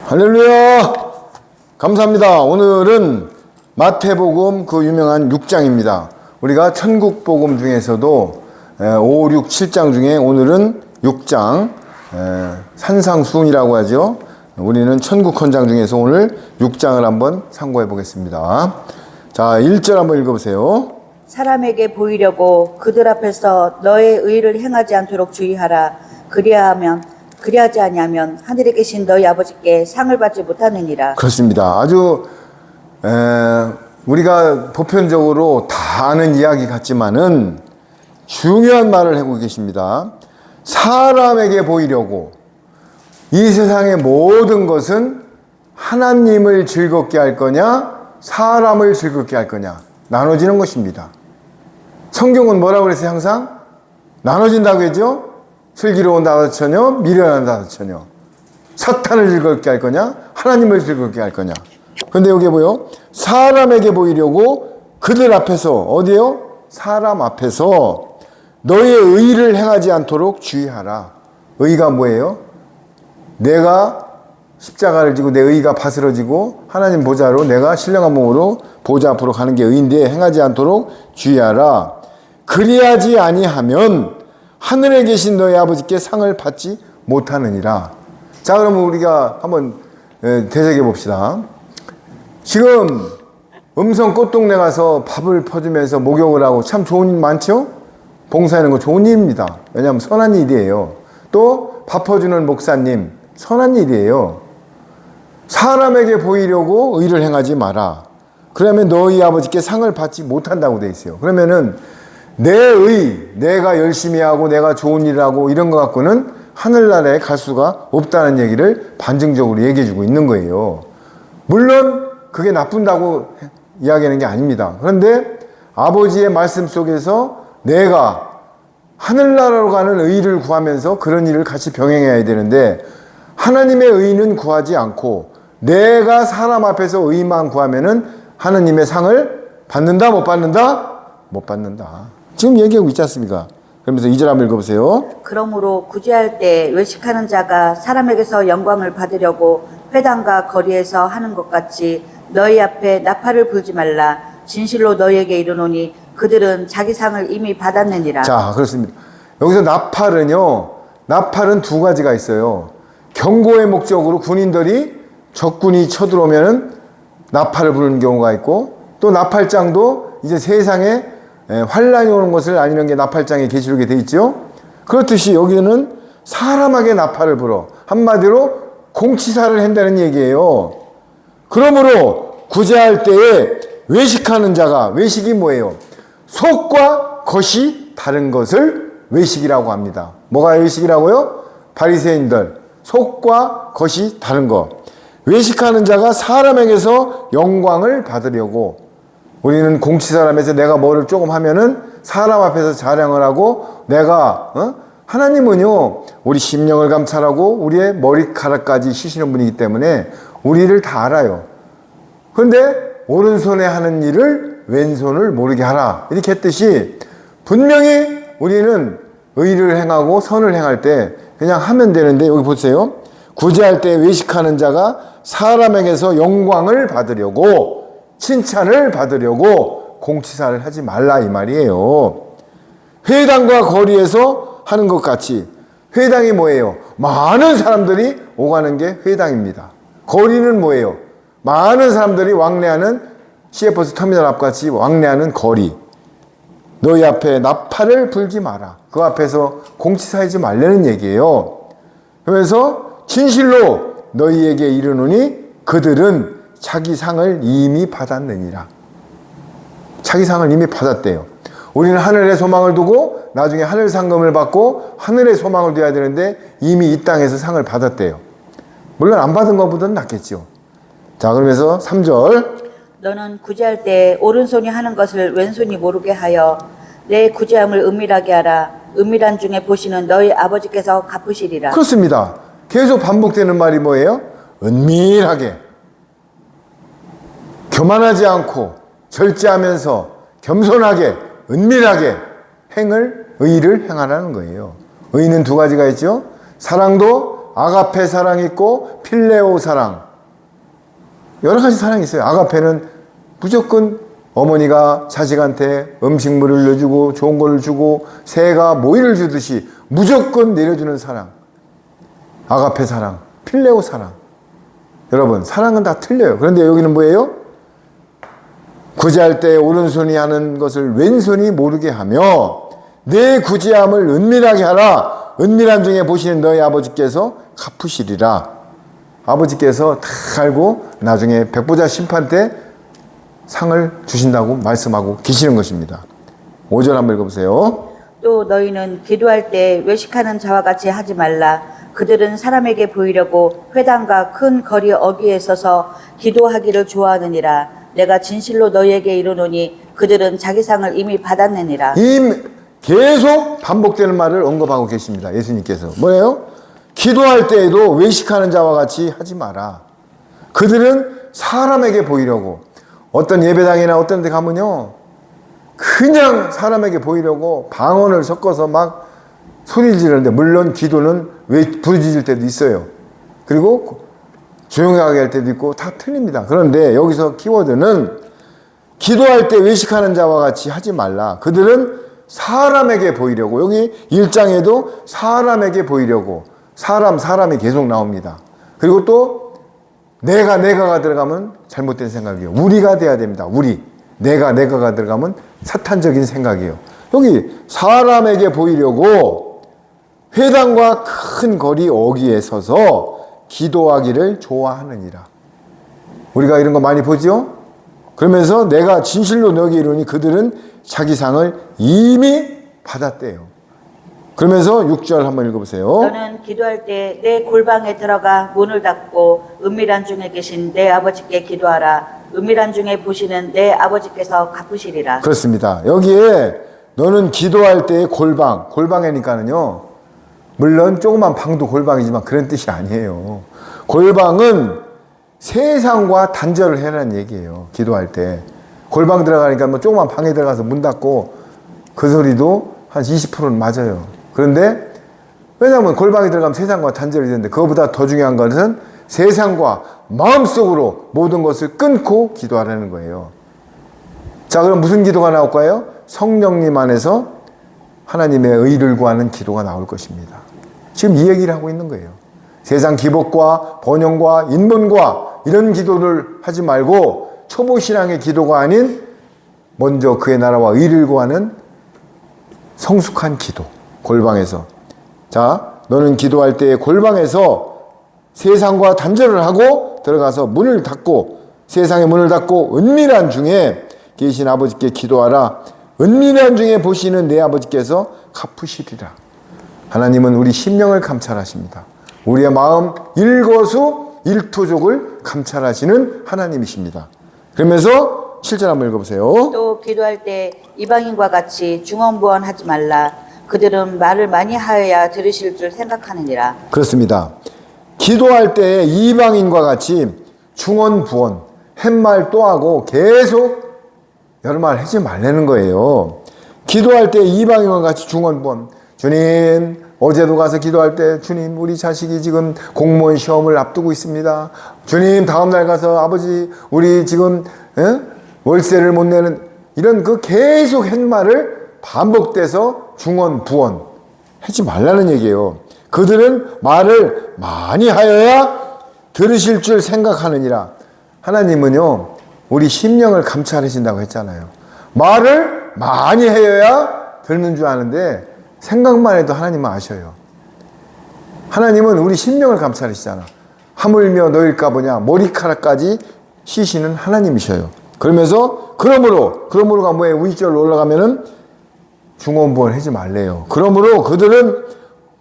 할렐루야! 감사합니다. 오늘은 마태복음 그 유명한 6장입니다. 우리가 천국복음 중에서도 5, 6, 7장 중에 오늘은 6장 산상수훈이라고 하죠. 우리는 천국헌장 중에서 오늘 6장을 한번 참고해 보겠습니다. 자, 1절 한번 읽어보세요. 사람에게 보이려고 그들 앞에서 너의 의를 행하지 않도록 주의하라. 그리하지 아니하면 하늘에 계신 너희 아버지께 상을 받지 못하느니라. 그렇습니다. 아주 우리가 보편적으로 다 아는 이야기 같지만은 중요한 말을 하고 계십니다. 사람에게 보이려고 이 세상의 모든 것은 하나님을 즐겁게 할 거냐 사람을 즐겁게 할 거냐 나눠지는 것입니다. 성경은 뭐라고 그랬어요? 항상 나눠진다고 했죠? 슬기로운 다섯 처녀, 미련한 다섯 처녀. 사탄을 즐겁게 할 거냐 하나님을 즐겁게 할 거냐. 그런데 여기 뭐요? 사람에게 보이려고 그들 앞에서, 어디요? 사람 앞에서 너의 의를 행하지 않도록 주의하라. 의가 뭐예요? 내가 십자가를 지고 내 의가 바스러지고 하나님 보좌로 내가 신령한 몸으로 보좌 앞으로 가는 게 의인데 행하지 않도록 주의하라. 그리하지 아니하면 하늘에 계신 너희 아버지께 상을 받지 못하느니라. 자, 그러면 우리가 한번 되새겨 봅시다. 지금 음성 꽃동네 가서 밥을 퍼주면서 목욕을 하고 참 좋은 일 많죠? 봉사하는 거 좋은 일입니다. 왜냐하면 선한 일이에요. 또 밥 퍼주는 목사님 선한 일이에요. 사람에게 보이려고 의를 행하지 마라. 그러면 너희 아버지께 상을 받지 못한다고 돼 있어요. 그러면은 내 의, 내가 열심히 하고 내가 좋은 일을 하고 이런 거 갖고는 하늘나라에 갈 수가 없다는 얘기를 반증적으로 얘기해 주고 있는 거예요. 물론 그게 나쁜다고 이야기하는 게 아닙니다. 그런데 아버지의 말씀 속에서 내가 하늘나라로 가는 의를 구하면서 그런 일을 같이 병행해야 되는데 하나님의 의는 구하지 않고 내가 사람 앞에서 의만 구하면은 하나님의 상을 받는다 못 받는다? 못 받는다. 지금 얘기하고 있지 않습니까? 그러면서 2절 한번 읽어보세요. 그러므로 구제할 때 외식하는 자가 사람에게서 영광을 받으려고 회당과 거리에서 하는 것 같이 너희 앞에 나팔을 불지 말라. 진실로 너희에게 이르노니 그들은 자기 상을 이미 받았느니라. 자, 그렇습니다. 여기서 나팔은 두 가지가 있어요. 경고의 목적으로 군인들이 적군이 쳐들어오면 나팔을 부르는 경우가 있고, 또 나팔장도 이제 세상에 환란이 오는 것을 알리는 게 나팔장의 계시록에 돼 있죠. 그렇듯이 여기는 사람에게 나팔을 불어 한마디로 공치사를 한다는 얘기예요. 그러므로 구제할 때에 외식하는 자가, 외식이 뭐예요? 속과 겉이 다른 것을 외식이라고 합니다. 뭐가 외식이라고요? 바리새인들 속과 겉이 다른 것. 외식하는 자가 사람에게서 영광을 받으려고, 우리는 공치사람에서 내가 뭐를 조금 하면은 사람 앞에서 자랑을 하고 내가 하나님은요 우리 심령을 감찰하고 우리의 머리카락까지 시시는 분이기 때문에 우리를 다 알아요. 그런데 오른손에 하는 일을 왼손을 모르게 하라 이렇게 했듯이 분명히 우리는 의를 행하고 선을 행할 때 그냥 하면 되는데, 여기 보세요. 구제할 때 외식하는 자가 사람에게서 영광을 받으려고, 칭찬을 받으려고 공치사를 하지 말라 이 말이에요. 회당과 거리에서 하는 것 같이, 회당이 뭐예요? 많은 사람들이 오가는 게 회당입니다. 거리는 뭐예요? 많은 사람들이 왕래하는 CF버스 터미널 앞같이 왕래하는 거리. 너희 앞에 나팔을 불지 마라. 그 앞에서 공치사하지 말라는 얘기예요. 그러면서 진실로 너희에게 이르노니 그들은 자기 상을 이미 받았느니라. 자기 상을 이미 받았대요. 우리는 하늘에 소망을 두고 나중에 하늘 상금을 받고 하늘에 소망을 둬야 되는데 이미 이 땅에서 상을 받았대요. 물론 안 받은 것보다는 낫겠죠. 자, 그러면서 3절. 너는 구제할 때 오른손이 하는 것을 왼손이 모르게 하여 내 구제함을 은밀하게 하라. 은밀한 중에 보시는 너희 아버지께서 갚으시리라. 그렇습니다. 계속 반복되는 말이 뭐예요? 은밀하게, 교만하지 않고 절제하면서 겸손하게 은밀하게 의를 행하라는 거예요. 의는 두 가지가 있죠. 사랑도 아가페 사랑이 있고 필레오 사랑. 여러 가지 사랑이 있어요. 아가페는 무조건 어머니가 자식한테 음식물을 내주고 좋은 걸 주고 새가 모이를 주듯이 무조건 내려주는 사랑. 아가페 사랑, 필레오 사랑. 여러분, 사랑은 다 틀려요. 그런데 여기는 뭐예요? 구제할 때 오른손이 하는 것을 왼손이 모르게 하며 내 구제함을 은밀하게 하라. 은밀한 중에 보시는 너희 아버지께서 갚으시리라. 아버지께서 다 알고 나중에 백보자 심판 때 상을 주신다고 말씀하고 계시는 것입니다. 5절 한번 읽어보세요. 또 너희는 기도할 때 외식하는 자와 같이 하지 말라. 그들은 사람에게 보이려고 회당과 큰 거리 어귀에 서서 기도하기를 좋아하느니라. 내가 진실로 너희에게 이르노니 그들은 자기 상을 이미 받았느니라. 계속 반복되는 말을 언급하고 계십니다. 예수님께서. 뭐예요? 기도할 때에도 외식하는 자와 같이 하지 마라. 그들은 사람에게 보이려고, 어떤 예배당이나 어떤 데 가면요, 그냥 사람에게 보이려고 방언을 섞어서 막 소리 지르는데, 물론 기도는 왜 부르짖을 때도 있어요. 그리고 조용하게 할 때도 있고 다 틀립니다. 그런데 여기서 키워드는 기도할 때 외식하는 자와 같이 하지 말라. 그들은 사람에게 보이려고. 여기 1장에도 사람에게 보이려고 사람이 계속 나옵니다. 그리고 또 내가가 들어가면 잘못된 생각이에요. 우리가 돼야 됩니다. 우리. 내가가 들어가면 사탄적인 생각이에요. 여기 사람에게 보이려고 회당과 큰 거리 어귀에 서서 기도하기를 좋아하느니라. 우리가 이런 거 많이 보죠? 그러면서 내가 진실로 너에게 이르니 그들은 자기 상을 이미 받았대요. 그러면서 6절 한번 읽어보세요. 너는 기도할 때 내 골방에 들어가 문을 닫고 은밀한 중에 계신 내 아버지께 기도하라. 은밀한 중에 보시는 내 아버지께서 갚으시리라. 그렇습니다. 여기에 너는 기도할 때의 골방이니까는요, 물론 조그만 방도 골방이지만 그런 뜻이 아니에요. 골방은 세상과 단절을 해라는 얘기예요. 기도할 때. 골방 들어가니까 뭐 조그만 방에 들어가서 문 닫고 그 소리도 한 20%는 맞아요. 그런데 왜냐하면 골방에 들어가면 세상과 단절이 되는데, 그거보다 더 중요한 것은 세상과 마음속으로 모든 것을 끊고 기도하라는 거예요. 자, 그럼 무슨 기도가 나올까요? 성령님 안에서 하나님의 의를 구하는 기도가 나올 것입니다. 지금 이 얘기를 하고 있는 거예요. 세상 기복과 번영과 인문과 이런 기도를 하지 말고 초보신앙의 기도가 아닌 먼저 그의 나라와 의를 구하는 성숙한 기도. 골방에서. 자, 너는 기도할 때 골방에서 세상과 단절을 하고 들어가서 문을 닫고, 세상의 문을 닫고 은밀한 중에 계신 아버지께 기도하라. 은밀한 중에 보시는 내 아버지께서 갚으시리라. 하나님은 우리 심령을 감찰하십니다. 우리의 마음 일거수일투족을 감찰하시는 하나님이십니다. 그러면서 7절 한번 읽어보세요. 또 기도할 때 이방인과 같이 중언부언하지 말라. 그들은 말을 많이 하여야 들으실 줄 생각하느니라. 그렇습니다. 기도할 때 이방인과 같이 중언부언, 햇말 또 하고 계속 여러 말 하지 말라는 거예요. 기도할 때 이방인과 같이 중언부언. 주님, 어제도 가서 기도할 때 주님, 우리 자식이 지금 공무원 시험을 앞두고 있습니다. 주님, 다음날 가서 아버지, 우리 지금 월세를 못 내는, 이런 그 계속 햇말을 반복돼서 중언부언 하지 말라는 얘기예요. 그들은 말을 많이 하여야 들으실 줄 생각하느니라. 하나님은요, 우리 심령을 감찰하신다고 했잖아요. 말을 많이 하여야 듣는 줄 아는데 생각만 해도 하나님은 아셔요. 하나님은 우리 심령을 감찰하시잖아. 하물며 너일까 보냐, 머리카락까지 시시는 하나님이셔요. 그러면서 그러므로가 뭐예요? 2절로 올라가면은 중언부언 하지 말래요. 그러므로 그들은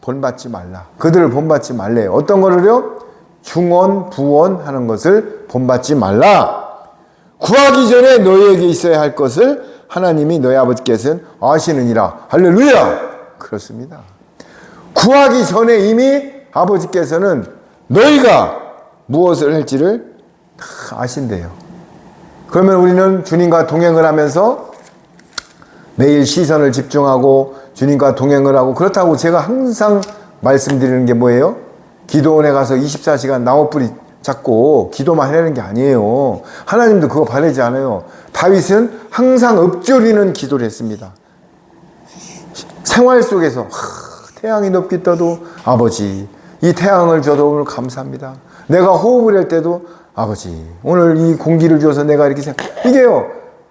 본받지 말라. 그들을 본받지 말래요. 어떤 거를요? 중언부언하는 것을 본받지 말라. 구하기 전에 너희에게 있어야 할 것을 하나님이 너희 아버지께서는 아시느니라. 할렐루야. 그렇습니다. 구하기 전에 이미 아버지께서는 너희가 무엇을 할지를 다 아신대요. 그러면 우리는 주님과 동행을 하면서 매일 시선을 집중하고 주님과 동행을 하고, 그렇다고 제가 항상 말씀드리는 게 뭐예요? 기도원에 가서 24시간 나무뿌리 잡고 기도만 해내는 게 아니에요. 하나님도 그거 바라지 않아요. 다윗은 항상 읊조리는 기도를 했습니다. 생활 속에서 태양이 높게 떠도 아버지, 이 태양을 줘도 오늘 감사합니다. 내가 호흡을 할 때도 아버지, 오늘 이 공기를 줘서 내가 이렇게 이게요,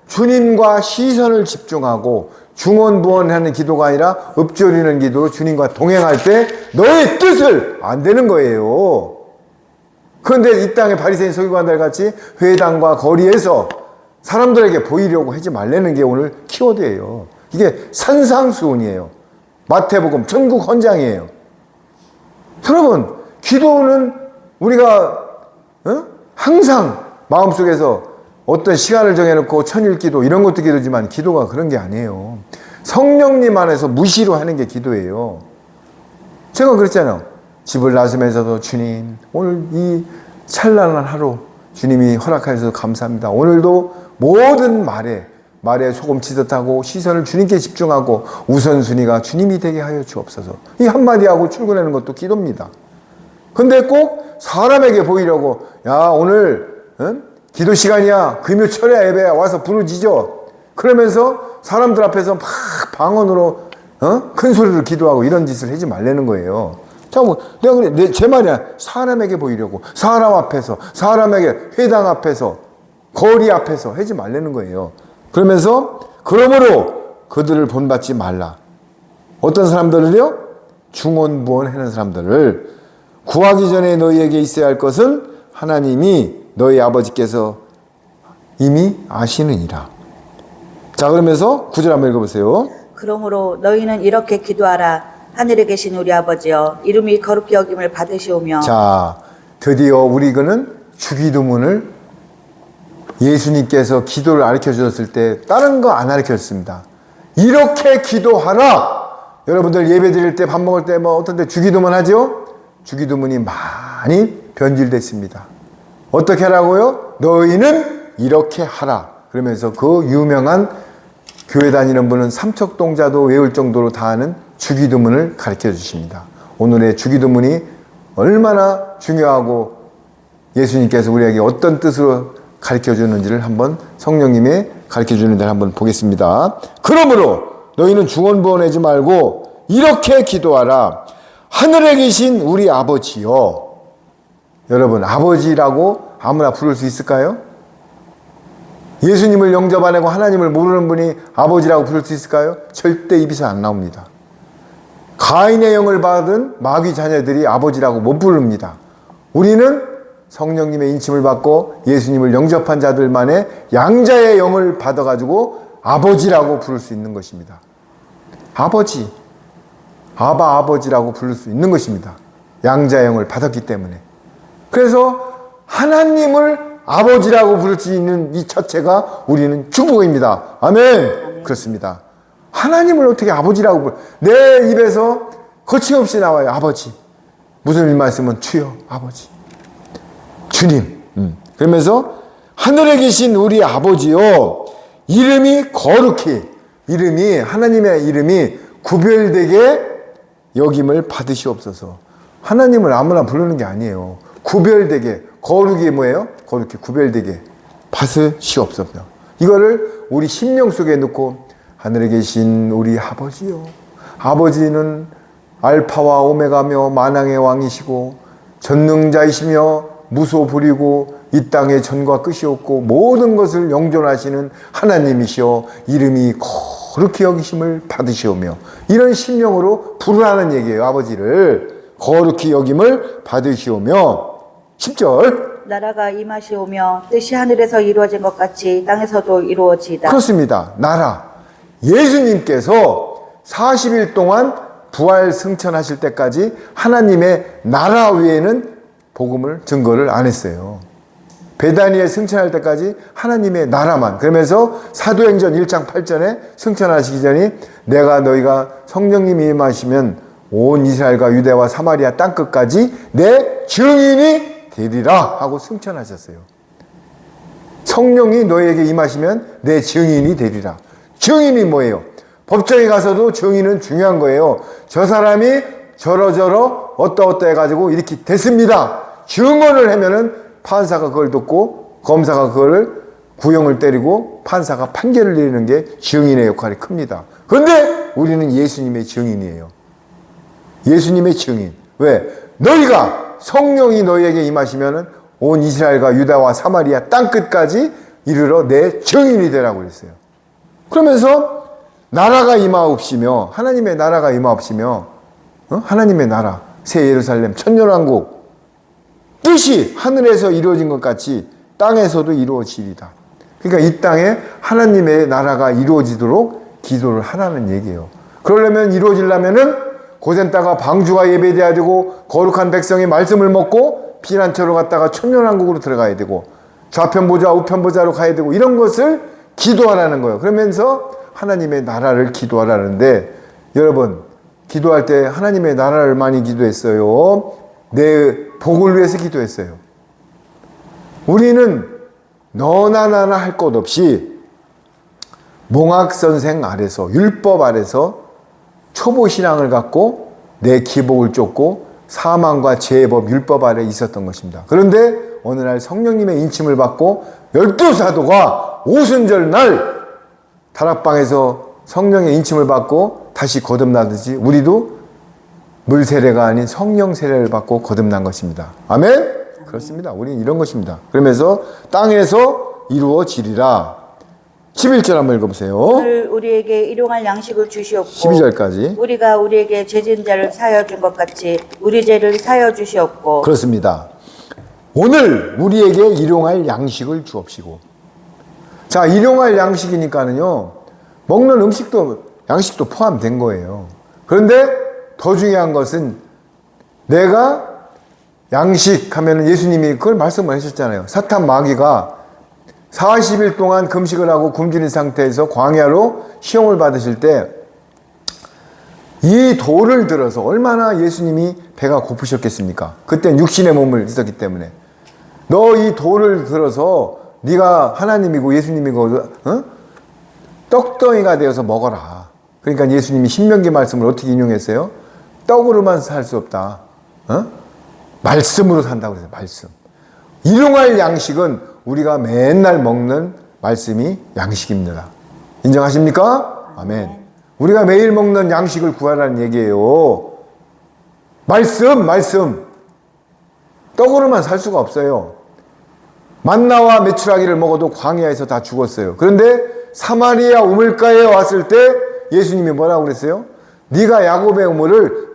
주님과 시선을 집중하고 중언부언하는 기도가 아니라 읊조리는 기도로 주님과 동행할 때 너의 뜻을 안 되는 거예요. 그런데 이 땅의 바리새인 서기관들 같이 회당과 거리에서 사람들에게 보이려고 하지 말라는 게 오늘 키워드예요. 이게 산상수훈이에요. 마태복음 전국 헌장이에요. 여러분, 기도는 우리가 항상 마음속에서 어떤 시간을 정해놓고 천일기도 이런 것도 기도지만 기도가 그런 게 아니에요. 성령님 안에서 무시로 하는 게 기도예요. 제가 그랬잖아요. 집을 나서면서도 주님, 오늘 이 찬란한 하루 주님이 허락하셔서 감사합니다. 오늘도 모든 말에 소금 치듯하고 시선을 주님께 집중하고 우선순위가 주님이 되게 하여 주옵소서. 이 한마디 하고 출근하는 것도 기도입니다. 근데 꼭 사람에게 보이려고 야 오늘 기도 시간이야, 금요철에 예배 와서 부르짖어, 그러면서 사람들 앞에서 막 방언으로 큰 소리로 기도하고 이런 짓을 하지 말라는 거예요. 자, 뭐 내가 그래, 제 말이야. 사람에게 보이려고 사람 앞에서, 사람에게 회당 앞에서, 거리 앞에서 하지 말라는 거예요. 그러면서 그러므로 그들을 본받지 말라. 어떤 사람들을요? 중언부언하는 사람들을. 구하기 전에 너희에게 있어야 할 것은 하나님이 너희 아버지께서 이미 아시느니라. 자, 그러면서 9절 한번 읽어보세요. 그러므로 너희는 이렇게 기도하라. 하늘에 계신 우리 아버지여, 이름이 거룩히 여김을 받으시오며. 자, 드디어 우리는 주기도문을 예수님께서 기도를 가르쳐 주셨을 때 다른 거 안 가르쳐 줬습니다. 이렇게 기도하라. 여러분들 예배 드릴 때, 밥 먹을 때 뭐 어떤 데 주기도문 하죠? 주기도문이 많이 변질됐습니다. 어떻게 하라고요? 너희는 이렇게 하라. 그러면서 그 유명한 교회 다니는 분은 삼척동자도 외울 정도로 다 아는 주기도문을 가르쳐 주십니다. 오늘의 주기도문이 얼마나 중요하고 예수님께서 우리에게 어떤 뜻으로 가르쳐 주는지를 한번 성령님의 가르쳐 주는 데를 한번 보겠습니다. 그러므로 너희는 중언부언하지 말고 이렇게 기도하라. 하늘에 계신 우리 아버지요. 여러분, 아버지라고 아무나 부를 수 있을까요? 예수님을 영접 안 하고 하나님을 모르는 분이 아버지라고 부를 수 있을까요? 절대 입에서 안 나옵니다. 가인의 영을 받은 마귀 자녀들이 아버지라고 못 부릅니다. 우리는 성령님의 인침을 받고 예수님을 영접한 자들만의 양자의 영을 받아가지고 아버지라고 부를 수 있는 것입니다. 아버지, 아바 아버지라고 부를 수 있는 것입니다. 양자의 영을 받았기 때문에. 그래서 하나님을 아버지라고 부를 수 있는 이 자체가 우리는 축복입니다. 아멘. 그렇습니다. 하나님을 어떻게 아버지라고 부르? 내 입에서 거침없이 나와요. 아버지. 무슨 말씀은 주여, 아버지. 주님. 그러면서 하늘에 계신 우리 아버지요. 이름이 거룩히, 이름이, 하나님의 이름이 구별되게 여김을 받으시옵소서. 하나님을 아무나 부르는 게 아니에요. 구별되게, 거룩이 뭐예요? 거룩히 구별되게 받으시옵소서. 이거를 우리 심령 속에 넣고 하늘에 계신 우리 아버지요. 아버지는 알파와 오메가며 만왕의 왕이시고 전능자이시며 무소불이고 이 땅의 전과 끝이 없고 모든 것을 영존하시는 하나님이시여 이름이 거룩히 여기심을 받으시오며 이런 심령으로 부르라는 얘기예요. 아버지를 거룩히 여김을 받으시오며 10절 나라가 임하시오며 뜻이 하늘에서 이루어진 것 같이 땅에서도 이루어지이다. 그렇습니다. 나라. 예수님께서 40일 동안 부활 승천하실 때까지 하나님의 나라 외에는 복음을 증거를 안 했어요. 베다니에 승천할 때까지 하나님의 나라만. 그러면서 사도행전 1장 8절에 승천하시기 전에 내가 너희가 성령님이 임하시면 온 이스라엘과 유대와 사마리아 땅끝까지 내 증인이 되리라 하고 승천하셨어요. 성령이 너에게 임하시면 내 증인이 되리라. 증인이 뭐예요? 법정에 가서도 증인은 중요한 거예요. 저 사람이 저러저러 어떠어떠 해가지고 이렇게 됐습니다. 증언을 하면은 판사가 그걸 듣고 검사가 그거를 구형을 때리고 판사가 판결을 내리는 게 증인의 역할이 큽니다. 그런데 우리는 예수님의 증인이에요. 예수님의 증인. 왜? 너희가 성령이 너희에게 임하시면은 온 이스라엘과 유다와 사마리아 땅끝까지 이르러 내 증인이 되라고 그랬어요. 그러면서 나라가 임하옵시며, 하나님의 나라가 임하옵시며, 하나님의 나라, 새 예루살렘, 천년왕국 뜻이 하늘에서 이루어진 것 같이 땅에서도 이루어지리다. 그러니까 이 땅에 하나님의 나라가 이루어지도록 기도를 하라는 얘기예요. 그러려면 이루어지려면은 고센 땅과 방주가 예배돼야 되고, 거룩한 백성이 말씀을 먹고 피난처로 갔다가 천년왕국으로 들어가야 되고, 좌편 보좌 우편 보좌로 가야 되고, 이런 것을 기도하라는 거예요. 그러면서 하나님의 나라를 기도하라는데, 여러분 기도할 때 하나님의 나라를 많이 기도했어요? 내 복을 위해서 기도했어요? 우리는 너나 나나 할 것 없이 몽학선생 아래서, 율법 아래서 초보 신앙을 갖고 내 기복을 쫓고 사망과 죄의 법 율법 아래 있었던 것입니다. 그런데 어느 날 성령님의 인침을 받고 12사도가 오순절 날 다락방에서 성령의 인침을 받고 다시 거듭나듯이 우리도 물 세례가 아닌 성령 세례를 받고 거듭난 것입니다. 아멘? 그렇습니다. 우리는 이런 것입니다. 그러면서 땅에서 이루어지리라. 11절 한번 읽어보세요. 오늘 우리에게 일용할 양식을 주시옵고 12절까지. 우리가 우리에게 죄진 자를 사하여 준 것 같이 우리 죄를 사하여 주시옵고. 그렇습니다. 오늘 우리에게 일용할 양식을 주옵시고. 자, 일용할 양식이니까는요, 먹는 음식도 양식도 포함된 거예요. 그런데 더 중요한 것은 내가 양식 하면 예수님이 그걸 말씀을 하셨잖아요. 사탄 마귀가 40일 동안 금식을 하고 굶주린 상태에서 광야로 시험을 받으실 때 이 돌을 들어서, 얼마나 예수님이 배가 고프셨겠습니까? 그땐 육신의 몸을 있었기 때문에, 너 이 돌을 들어서 네가 하나님이고 예수님이고 떡덩이가 되어서 먹어라. 그러니까 예수님이 신명기 말씀을 어떻게 인용했어요? 떡으로만 살 수 없다. 말씀으로 산다고 그랬어요. 말씀. 일용할 양식은 우리가 맨날 먹는 말씀이 양식입니다. 인정하십니까? 아멘. 우리가 매일 먹는 양식을 구하라는 얘기예요. 말씀. 떡으로만 살 수가 없어요. 만나와 메추라기를 먹어도 광야에서 다 죽었어요. 그런데 사마리아 우물가에 왔을 때 예수님이 뭐라고 그랬어요? 네가 야곱의 우물을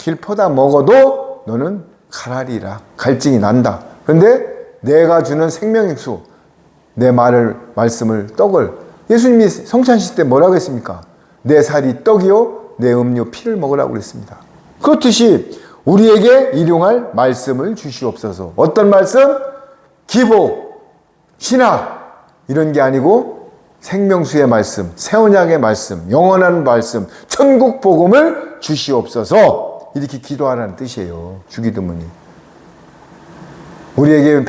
매일 퍼다 먹어도 너는 가라리라. 갈증이 난다. 그런데 내가 주는 생명육수, 내 말씀을, 떡을, 예수님이 성찬식 때 뭐라고 했습니까? 내 살이 떡이요 내 음료 피를 먹으라고 그랬습니다. 그렇듯이 우리에게 일용할 말씀을 주시옵소서. 어떤 말씀? 기복, 신학 이런 게 아니고 생명수의 말씀, 새 언약의 말씀, 영원한 말씀, 천국 복음을 주시옵소서. 이렇게 기도하라는 뜻이에요. 주기도문이. 우리에게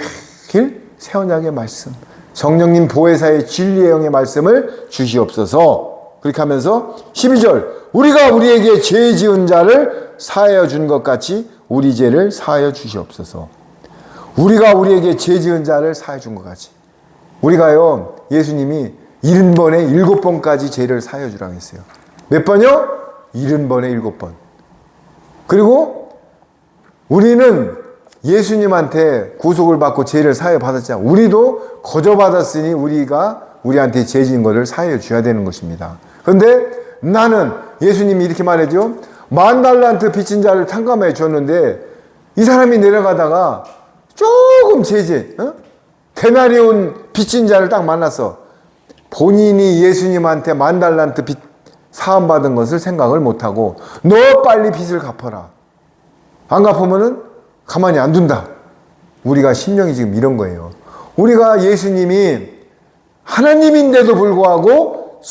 매일 새 언약의 말씀, 성령님 보혜사의 진리의 영의 말씀을 주시옵소서. 그렇게 하면서 12절, 우리가 우리에게 죄 지은 자를 사하여 준 것 같이 우리 죄를 사하여 주시옵소서. 우리가 우리에게 죄 지은 자를 사하여 준 것 같이. 우리가요, 예수님이 70번에 7번까지 죄를 사하여 주라고 했어요. 몇 번이요? 70번에 7번. 그리고 우리는 예수님한테 구속을 받고 죄를 사하여 받았잖아요. 우리도 거저 받았으니 우리한테 죄 지은 것을 사하여 줘야 되는 것입니다. 그런데 나는, 예수님이 이렇게 말해죠. 10,000달란트 빚진 자를 탕감해 줬는데 이 사람이 내려가다가 조금 데나리온 빚진 자를 딱 만났어. 본인이 예수님한테 10,000달란트 빚 사함받은 것을 생각을 못하고 너 빨리 빚을 갚아라. 안 갚으면은 가만히 안 둔다. 우리가 심령이 지금 이런 거예요. 우리가 예수님이 하나님인데도 불구하고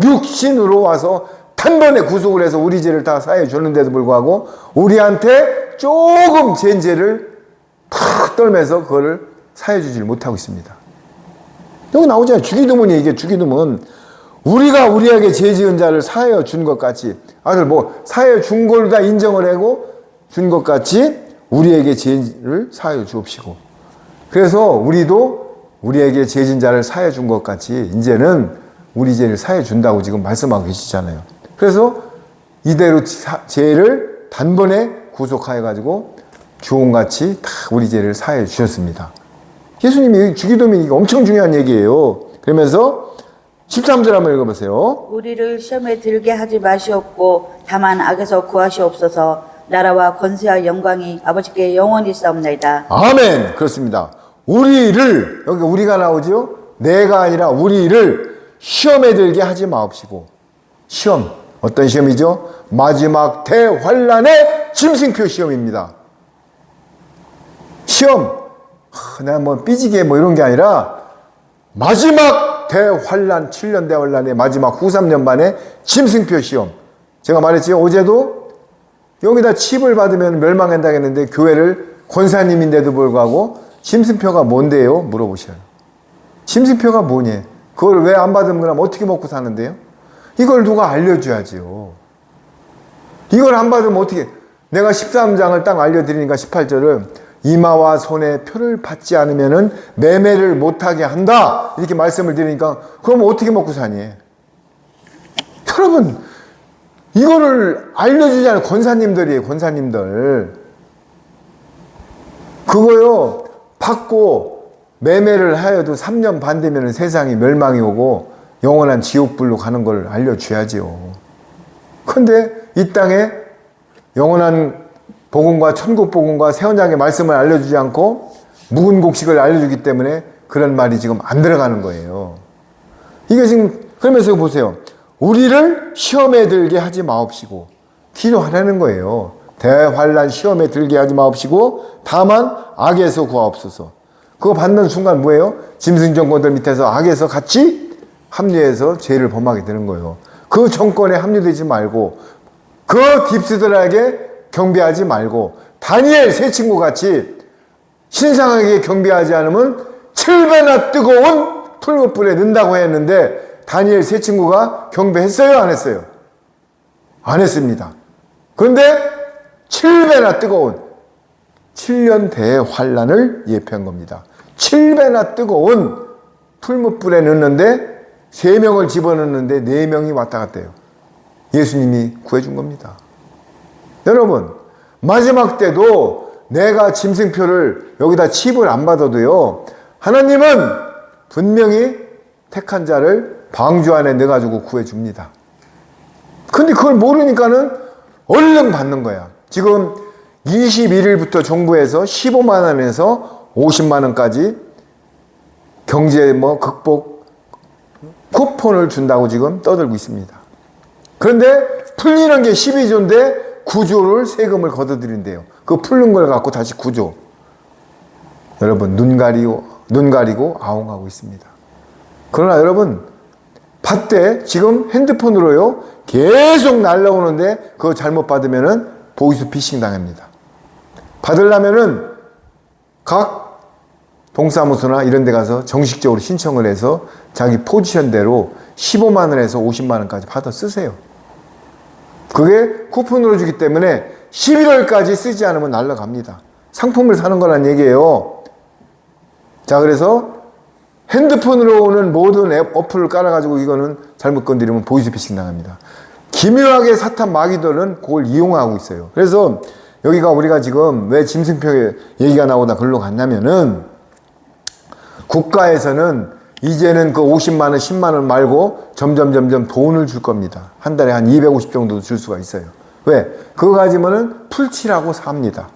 육신으로 와서 단번에 구속을 해서 우리 죄를 다 사해 줬는데도 불구하고 우리한테 조금 죄인 죄를 탁 떨면서 그거를 사해 주질 못하고 있습니다. 여기 나오잖아요. 주기도문이, 이게 주기도문. 우리가 우리에게 죄 지은 자를 사하여 준 것 같이, 아들 뭐 사하여 준 걸로 다 인정을 하고 준 것 같이 우리에게 죄를 사하여 주옵시고. 그래서 우리도 우리에게 죄 지은 자를 사하여 준 것 같이 이제는 우리 죄를 사하여 준다고 지금 말씀하고 계시잖아요. 그래서 이대로 죄를 단번에 구속하여 가지고 주홍같이 다 우리 죄를 사하여 주셨습니다. 예수님이 주기도문이 엄청 중요한 얘기예요. 그러면서 13절 한번 읽어보세요. 우리를 시험에 들게 하지 마시옵고 다만 악에서 구하시옵소서. 나라와 권세와 영광이 아버지께 영원히 있사옵나이다. 아멘. 그렇습니다. 우리를, 여기 우리가 나오죠. 내가 아니라 우리를 시험에 들게 하지 마옵시고. 시험, 어떤 시험이죠? 마지막 대환란의 짐승표 시험입니다. 시험, 내가 뭐 삐지게 뭐 이런 게 아니라 마지막 대환란, 7년 대환란의 마지막 후 3년 만에 짐승표 시험. 제가 말했지요. 어제도 여기다 칩을 받으면 멸망한다겠는데 교회를 권사님인데도 불구하고 짐승표가 뭔데요? 물어보셔요. 짐승표가 뭐니? 그걸 왜 안 받으면 그럼 어떻게 먹고 사는데요? 이걸 누가 알려줘야지요. 이걸 안 받으면 어떻게, 내가 13장을 딱 알려드리니까 18절을 이마와 손에 표를 받지 않으면은 매매를 못하게 한다. 이렇게 말씀을 드리니까 그럼 어떻게 먹고 사니? 여러분, 이거를 알려주잖아요. 권사님들이에요, 권사님들. 그거요, 받고 매매를 하여도 3년 반 되면 세상이 멸망이 오고 영원한 지옥불로 가는 걸 알려줘야지요. 그런데 이 땅에 영원한 복음과 천국 복음과 세원장의 말씀을 알려주지 않고 묵은 곡식을 알려주기 때문에 그런 말이 지금 안 들어가는 거예요. 이게 지금, 그러면서 보세요. 우리를 시험에 들게 하지 마옵시고, 기도하라는 거예요. 대환란 시험에 들게 하지 마옵시고 다만 악에서 구하옵소서. 그거 받는 순간 뭐예요? 짐승 정권들 밑에서 악에서 같이 합류해서 죄를 범하게 되는 거예요. 그 정권에 합류되지 말고 그 딥스들에게 경배하지 말고 다니엘 세 친구 같이 신상하게 경배하지 않으면 7배나 뜨거운 풀무불에 넣는다고 했는데 다니엘 세 친구가 경배했어요? 안 했어요? 안 했습니다. 그런데 7배나 뜨거운 7년 대환란을 예표한 겁니다. 7배나 뜨거운 풀무불에 넣는데 3명을 집어넣는데 4명이 왔다 갔다 해요. 예수님이 구해준 겁니다. 여러분, 마지막 때도 내가 짐승표를 여기다 칩을 안 받아도요, 하나님은 분명히 택한 자를 방주 안에 넣어가지고 구해줍니다. 근데 그걸 모르니까는 얼른 받는 거야. 지금 21일부터 정부에서 15만 원에서 50만 원까지 경제 극복 쿠폰을 준다고 지금 떠들고 있습니다. 그런데 풀리는 게 12조인데 9조를 세금을 걷어들인대요. 그 풀는 걸 갖고 다시 9조. 여러분, 눈 가리고 아웅하고 있습니다. 그러나 여러분, 받되 지금 핸드폰으로요, 계속 날라오는데 그거 잘못 받으면은 보이스피싱 당합니다. 받으려면은 각 동사무소나 이런 데 가서 정식적으로 신청을 해서 자기 포지션대로 15만 원에서 50만 원까지 받아 쓰세요. 그게 쿠폰으로 주기 때문에 11월까지 쓰지 않으면 날라갑니다. 상품을 사는 거란 얘기예요. 자, 그래서 핸드폰으로 오는 모든 앱 어플을 깔아가지고 이거는 잘못 건드리면 보이스피싱 당합니다. 기묘하게 사탄 마귀들은 그걸 이용하고 있어요. 그래서 여기가 우리가 지금 왜 짐승표 얘기가 나오다 글로 갔냐면은 국가에서는 이제는 그 50만 원, 10만 원 말고 점점 돈을 줄 겁니다. 한 달에 한 250 정도 줄 수가 있어요. 왜? 그거 가지면은 풀칠하고 삽니다.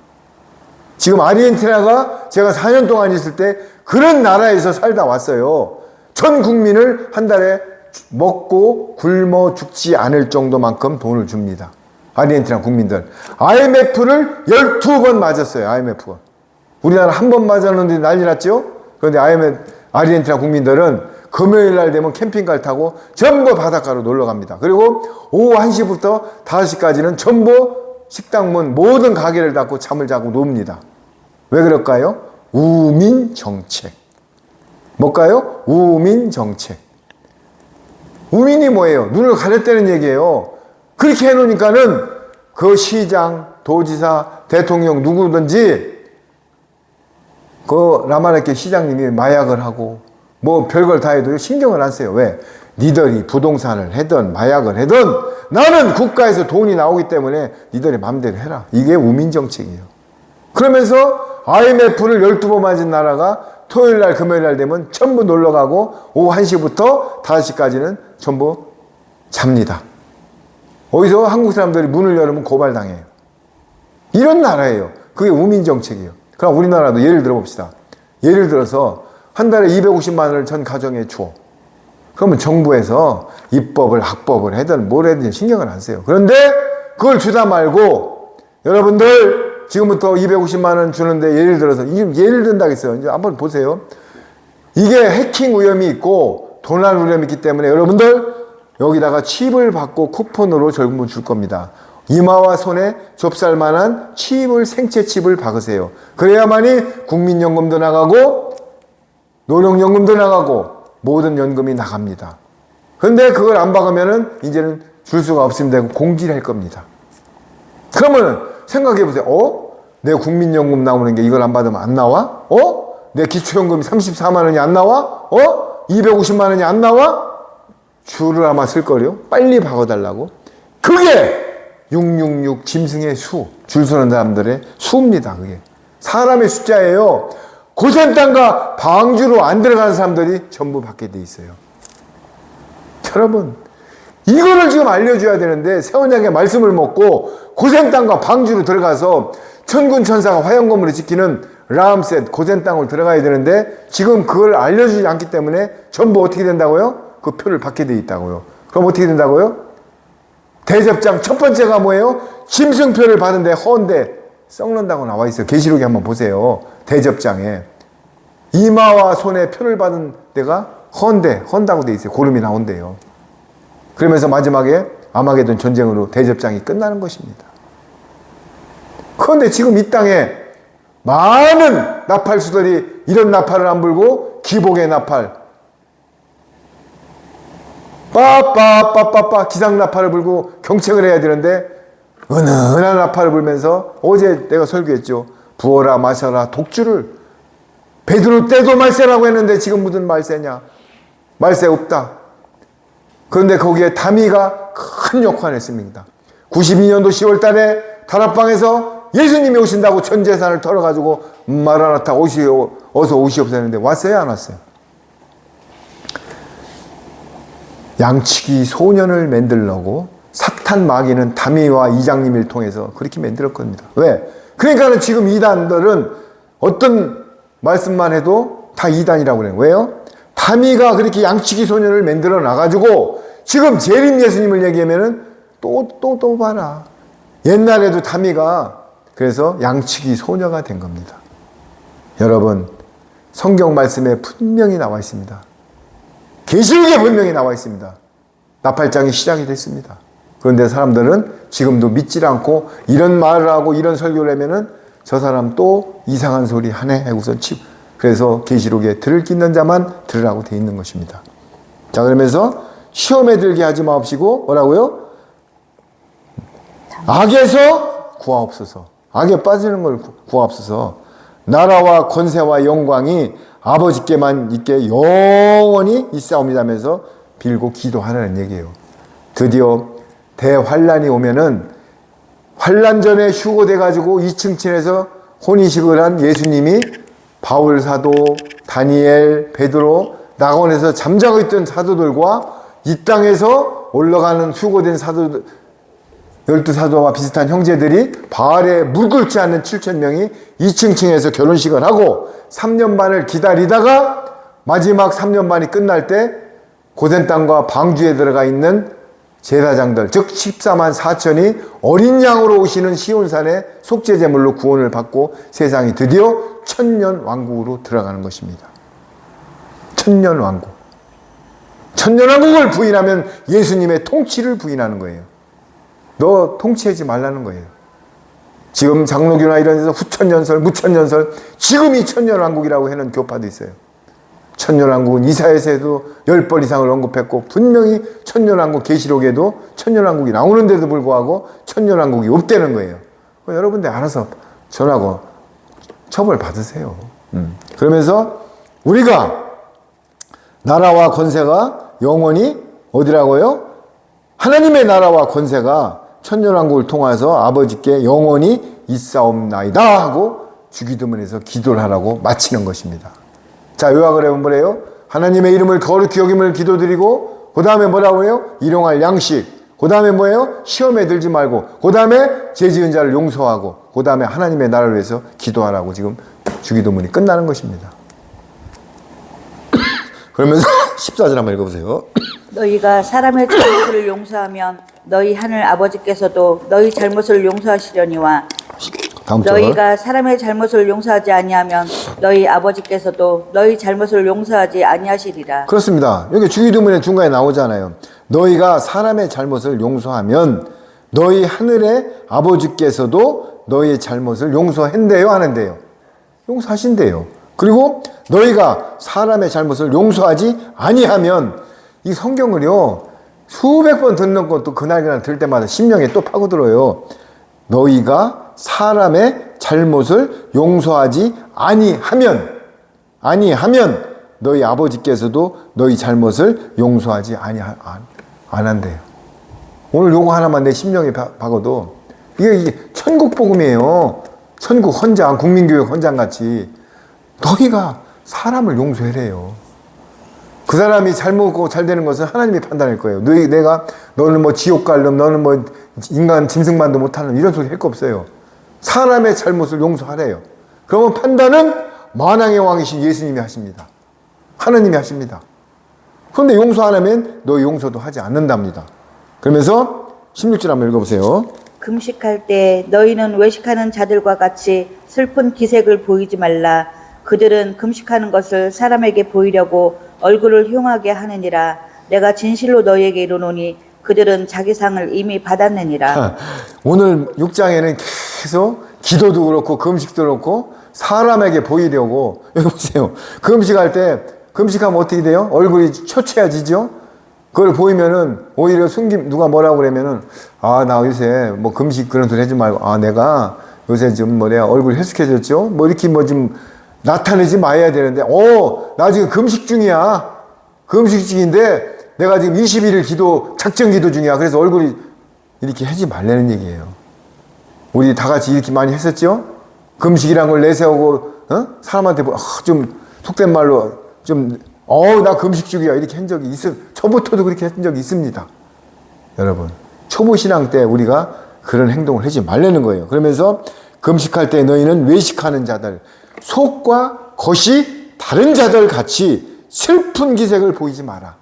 지금 아르헨티나가 제가 4년 동안 있을 때 그런 나라에서 살다 왔어요. 전 국민을 한 달에 먹고 굶어 죽지 않을 정도만큼 돈을 줍니다. 아르헨티나 국민들. IMF를 12번 맞았어요. IMF가. 우리나라 한 번 맞았는데 난리 났죠? 그런데 아르헨티나 국민들은 금요일 날 되면 캠핑카를 타고 전부 바닷가로 놀러 갑니다. 그리고 오후 1시부터 5시까지는 전부 식당 문 모든 가게를 닫고 잠을 자고 놉니다. 왜 그럴까요? 우민 정책. 뭘까요? 우민 정책. 우민이 뭐예요? 눈을 가렸다는 얘기예요. 그렇게 해놓으니까는 그 시장, 도지사, 대통령 누구든지 그 라마르케 시장님이 마약을 하고 뭐 별걸 다 해도 신경을 안 써요. 왜? 니들이 부동산을 해든 마약을 해든 나는 국가에서 돈이 나오기 때문에 니들이 마음대로 해라. 이게 우민정책이에요. 그러면서 IMF를 12번 맞은 나라가 토요일날 금요일날 되면 전부 놀러가고 오후 1시부터 5시까지는 전부 잡니다. 어디서 한국 사람들이 문을 열으면 고발당해요. 이런 나라예요. 그게 우민정책이에요. 그럼 우리나라도 예를 들어봅시다. 예를 들어서 한 달에 250만 원을 전 가정에 줘. 그러면 정부에서 입법을 학법을 하든 뭘 하든 신경을 안 써요. 그런데 그걸 주다 말고 여러분들 지금부터 250만 원 주는데 예를 들어서 예를 든다겠어요. 이제 한번 보세요. 이게 해킹 위험이 있고 도난 위험이 있기 때문에 여러분들 여기다가 칩을 받고 쿠폰으로 전부 줄 겁니다. 이마와 손에 좁쌀만한 칩을 생체 칩을 박으세요. 그래야만이 국민연금도 나가고 노령연금도 나가고 모든 연금이 나갑니다. 그런데 그걸 안 박으면은 이제는 줄 수가 없으면 되고 공지를 할 겁니다. 그러면은 생각해 보세요. 내 국민연금 나오는 게 이걸 안 받으면 안 나와? 내 기초연금이 34만 원이 안 나와? 250만 원이 안 나와? 줄을 아마 쓸 거래요. 빨리 박아달라고. 그게 666 짐승의 수, 줄 서는 사람들의 수입니다. 그게 사람의 숫자예요. 고센 땅과 방주로 안 들어가는 사람들이 전부 받게 돼 있어요. 여러분, 이거를 지금 알려줘야 되는데 세원양의 말씀을 먹고 고센 땅과 방주로 들어가서 천군 천사가 화영검으로 지키는 라암셋 고센 땅을 들어가야 되는데 지금 그걸 알려주지 않기 때문에 전부 어떻게 된다고요? 그 표를 받게 돼 있다고요. 그럼 어떻게 된다고요? 대접장 첫 번째가 뭐예요? 짐승표를 받은데 허운데 썩는다고 나와 있어요. 계시록에 한번 보세요. 대접장에 이마와 손에 표를 받은 데가 헌다고 돼 있어요. 고름이 나온대요. 그러면서 마지막에 아마게돈 전쟁으로 대접장이 끝나는 것입니다. 그런데 지금 이 땅에 많은 나팔수들이 이런 나팔을 안 불고 기복의 나팔 빠빠빠빠빠 기상나팔을 불고 경책을 해야 되는데 은은한 나팔을 불면서 어제 내가 설교했죠. 부어라 마셔라 독주를 베드로 때도 말세라고 했는데 지금 무슨 말세냐. 말세 없다. 그런데 거기에 다미가 큰 역할을 했습니다. 92년도 10월 달에 다락방에서 예수님이 오신다고 전 재산을 털어가지고 마라나타 오시오 어서 오시옵소서 했는데 왔어요 안 왔어요? 양치기 소년을 만들려고 사탄 마귀는 다미와 이장님을 통해서 그렇게 만들었 겁니다. 왜? 그러니까 지금 이단들은 어떤 말씀만 해도 다 이단이라고 그래요. 왜요? 다미가 그렇게 양치기 소년을 만들어 놔가지고 지금 재림 예수님을 얘기하면은 또 봐라. 옛날에도 다미가 그래서 양치기 소녀가 된 겁니다. 여러분, 성경 말씀에 분명히 나와 있습니다. 계시록에 분명히 나와 있습니다. 나팔장이 시작이 됐습니다. 그런데 사람들은 지금도 믿질 않고 이런 말을 하고 이런 설교를 하면은 저 사람 또 이상한 소리 하네 하고서 그래서 계시록에 들을 끼는 자만 들으라고 돼 있는 것입니다. 자, 그러면서 시험에 들게 하지 마옵시고 뭐라고요? 악에서 구하옵소서. 악에 빠지는 걸 구하옵소서. 나라와 권세와 영광이 아버지께만 있게 영원히 있사옵니다면서 빌고 기도하라는 얘기예요. 드디어 대환란이 오면은 환란 전에 휴거돼 가지고 2층 층에서 혼인식을 한 예수님이 바울 사도, 다니엘, 베드로, 낙원에서 잠자고 있던 사도들과 이 땅에서 올라가는 휴거된 사도들 12사도와 비슷한 형제들이 바알에 무릎 꿇지 않는 7,000명이 2층 층에서 결혼식을 하고 3년 반을 기다리다가 마지막 3년 반이 끝날 때 고센 땅과 방주에 들어가 있는 제사장들 즉 14만 4천이 어린 양으로 오시는 시온산의 속죄제물로 구원을 받고 세상이 드디어 천년 왕국으로 들어가는 것입니다. 천년 왕국. 천년 왕국을 부인하면 예수님의 통치를 부인하는 거예요. 너 통치하지 말라는 거예요. 지금 장로교나 이런 데서 후천년설, 무천년설, 지금이 천년왕국이라고 하는 교파도 있어요. 천년왕국은 이사야서에도 10번 이상을 언급했고 분명히 천년왕국 계시록에도 천년왕국이 나오는데도 불구하고 천년왕국이 없다는 거예요. 여러분들 알아서 전하고 처벌 받으세요. 그러면서 우리가 나라와 권세가 영원히 어디라고요? 하나님의 나라와 권세가 천년왕국을 통해서 아버지께 영원히 있사옵나이다 하고 주기도문에서 기도를 하라고 마치는 것입니다. 자, 요약을 해보면 뭐래요? 하나님의 이름을 거룩히 여김을 기도드리고 그 다음에 뭐라고 해요? 일용할 양식. 그 다음에 뭐예요? 시험에 들지 말고 그 다음에 죄지은 자를 용서하고 그 다음에 하나님의 나라를 위해서 기도하라고 지금 주기도문이 끝나는 것입니다. 그러면서 14절 한번 읽어보세요. 너희가 사람의 잘못을 용서하면 너희 하늘 아버지께서도 너희 잘못을 용서하시려니와 다음 절. 너희가 사람의 잘못을 용서하지 아니하면 너희 아버지께서도 너희 잘못을 용서하지 아니하시리라. 그렇습니다. 여기 주기도문의 중간에 나오잖아요. 너희가 사람의 잘못을 용서하면 너희 하늘의 아버지께서도 너희의 잘못을 용서한대요, 하는데요. 용서하신대요. 그리고 너희가 사람의 잘못을 용서하지 아니하면 이 성경을요 수백 번 듣는 것도 그날 들 때마다 심령에 또 파고들어요. 너희가 사람의 잘못을 용서하지 아니하면 너희 아버지께서도 너희 잘못을 용서하지 안 한대요. 오늘 요거 하나만 내 심령에 박아도 이게 천국 복음이에요. 천국 헌장, 국민교육 헌장 같이 너희가 사람을 용서해래요. 그 사람이 잘 먹고 잘 되는 것은 하나님이 판단할 거예요. 너는 뭐 지옥 갈 놈, 너는 뭐 인간 짐승만도 못하는 이런 소리 할 거 없어요. 사람의 잘못을 용서하래요. 그러면 판단은 만왕의 왕이신 예수님이 하십니다. 하나님이 하십니다. 그런데 용서 안 하면 너 용서도 하지 않는답니다. 그러면서 16절 한번 읽어보세요. 금식할 때 너희는 외식하는 자들과 같이 슬픈 기색을 보이지 말라. 그들은 금식하는 것을 사람에게 보이려고 얼굴을 흉하게 하느니라. 내가 진실로 너희에게 이르노니 그들은 자기 상을 이미 받았느니라. 오늘 6장에는 계속 기도도 그렇고 금식도 그렇고 사람에게 보이려고. 여기 보세요. 금식할 때 금식하면 어떻게 돼요? 얼굴이 초췌해지죠? 그걸 보이면은 오히려 누가 뭐라고 그러면은 나 요새 뭐 금식 그런 소리 하지 말고 내가 요새 좀 얼굴 해숙해졌죠? 뭐 이렇게 뭐 좀 나타내지 마야 되는데 나 지금 금식 중이야. 금식 중인데 내가 지금 21일 작정 기도 중이야. 그래서 얼굴이 이렇게 하지 말라는 얘기예요. 우리 다 같이 이렇게 많이 했었죠? 금식이란 걸 내세우고 사람한테 좀 속된 말로 나 금식 중이야 이렇게 한 적이 저부터도 그렇게 한 적이 있습니다. 여러분 초보 신앙 때 우리가 그런 행동을 하지 말라는 거예요. 그러면서 금식할 때 너희는 외식하는 자들 속과 겉이 다른 자들 같이 슬픈 기색을 보이지 마라.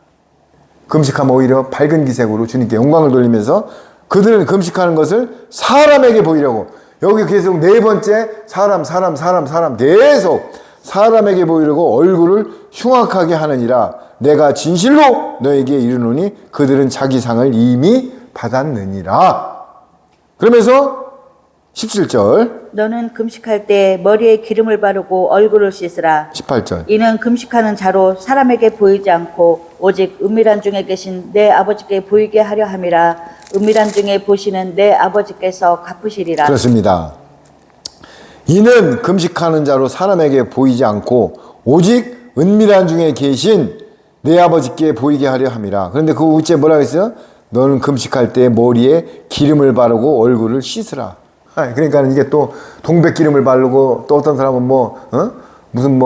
금식하면 오히려 밝은 기색으로 주님께 영광을 돌리면서 그들은 금식하는 것을 사람에게 보이려고. 여기 계속 네 번째 사람 계속 사람에게 보이려고 얼굴을 흉악하게 하느니라. 내가 진실로 너에게 이르노니 그들은 자기 상을 이미 받았느니라. 그러면서 17절 너는 금식할 때 머리에 기름을 바르고 얼굴을 씻으라. 18절 이는 금식하는 자로 사람에게 보이지 않고 오직 은밀한 중에 계신 내 아버지께 보이게 하려 함이라. 은밀한 중에 보시는 내 아버지께서 갚으시리라. 그렇습니다. 이는 금식하는 자로 사람에게 보이지 않고 오직 은밀한 중에 계신 내 아버지께 보이게 하려 함이라. 그런데 그 우째 뭐라고 했어요? 너는 금식할 때 머리에 기름을 바르고 얼굴을 씻으라. 그러니까 이게 또 동백기름을 바르고 또 어떤 사람은 무슨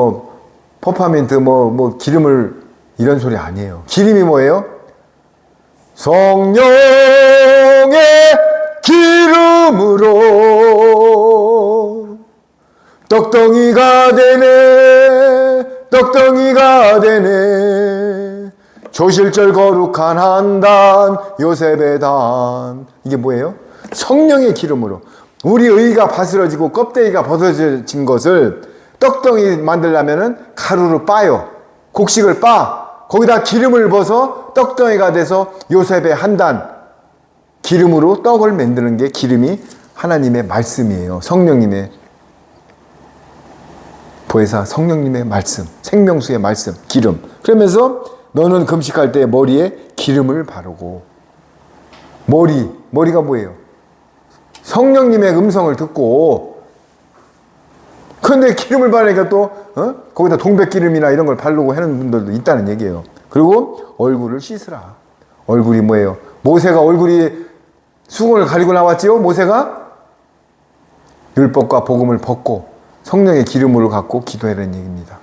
퍼파민트 기름을 이런 소리 아니에요. 기름이 뭐예요? 성령의 기름으로 떡덩이가 되네 조실절 거룩한 한단 요셉의 단. 이게 뭐예요? 성령의 기름으로 우리 의가 바스러지고 껍데기가 벗어진 것을 떡덩이 만들려면은 가루로 빻아요. 곡식을 거기다 기름을 벗어 떡덩이가 돼서 요셉의 한단. 기름으로 떡을 만드는 게 기름이 하나님의 말씀이에요. 성령님의 보혜사 성령님의 말씀, 생명수의 말씀, 기름. 그러면서 너는 금식할 때 머리에 기름을 바르고. 머리가 뭐예요? 성령님의 음성을 듣고. 그런데 기름을 바르니까 또 거기다 동백기름이나 이런 걸 바르고 하는 분들도 있다는 얘기예요. 그리고 얼굴을 씻으라. 얼굴이 뭐예요? 모세가 얼굴이 수건을 가리고 나왔지요? 모세가 율법과 복음을 벗고 성령의 기름으로 갖고 기도하라는 얘기입니다.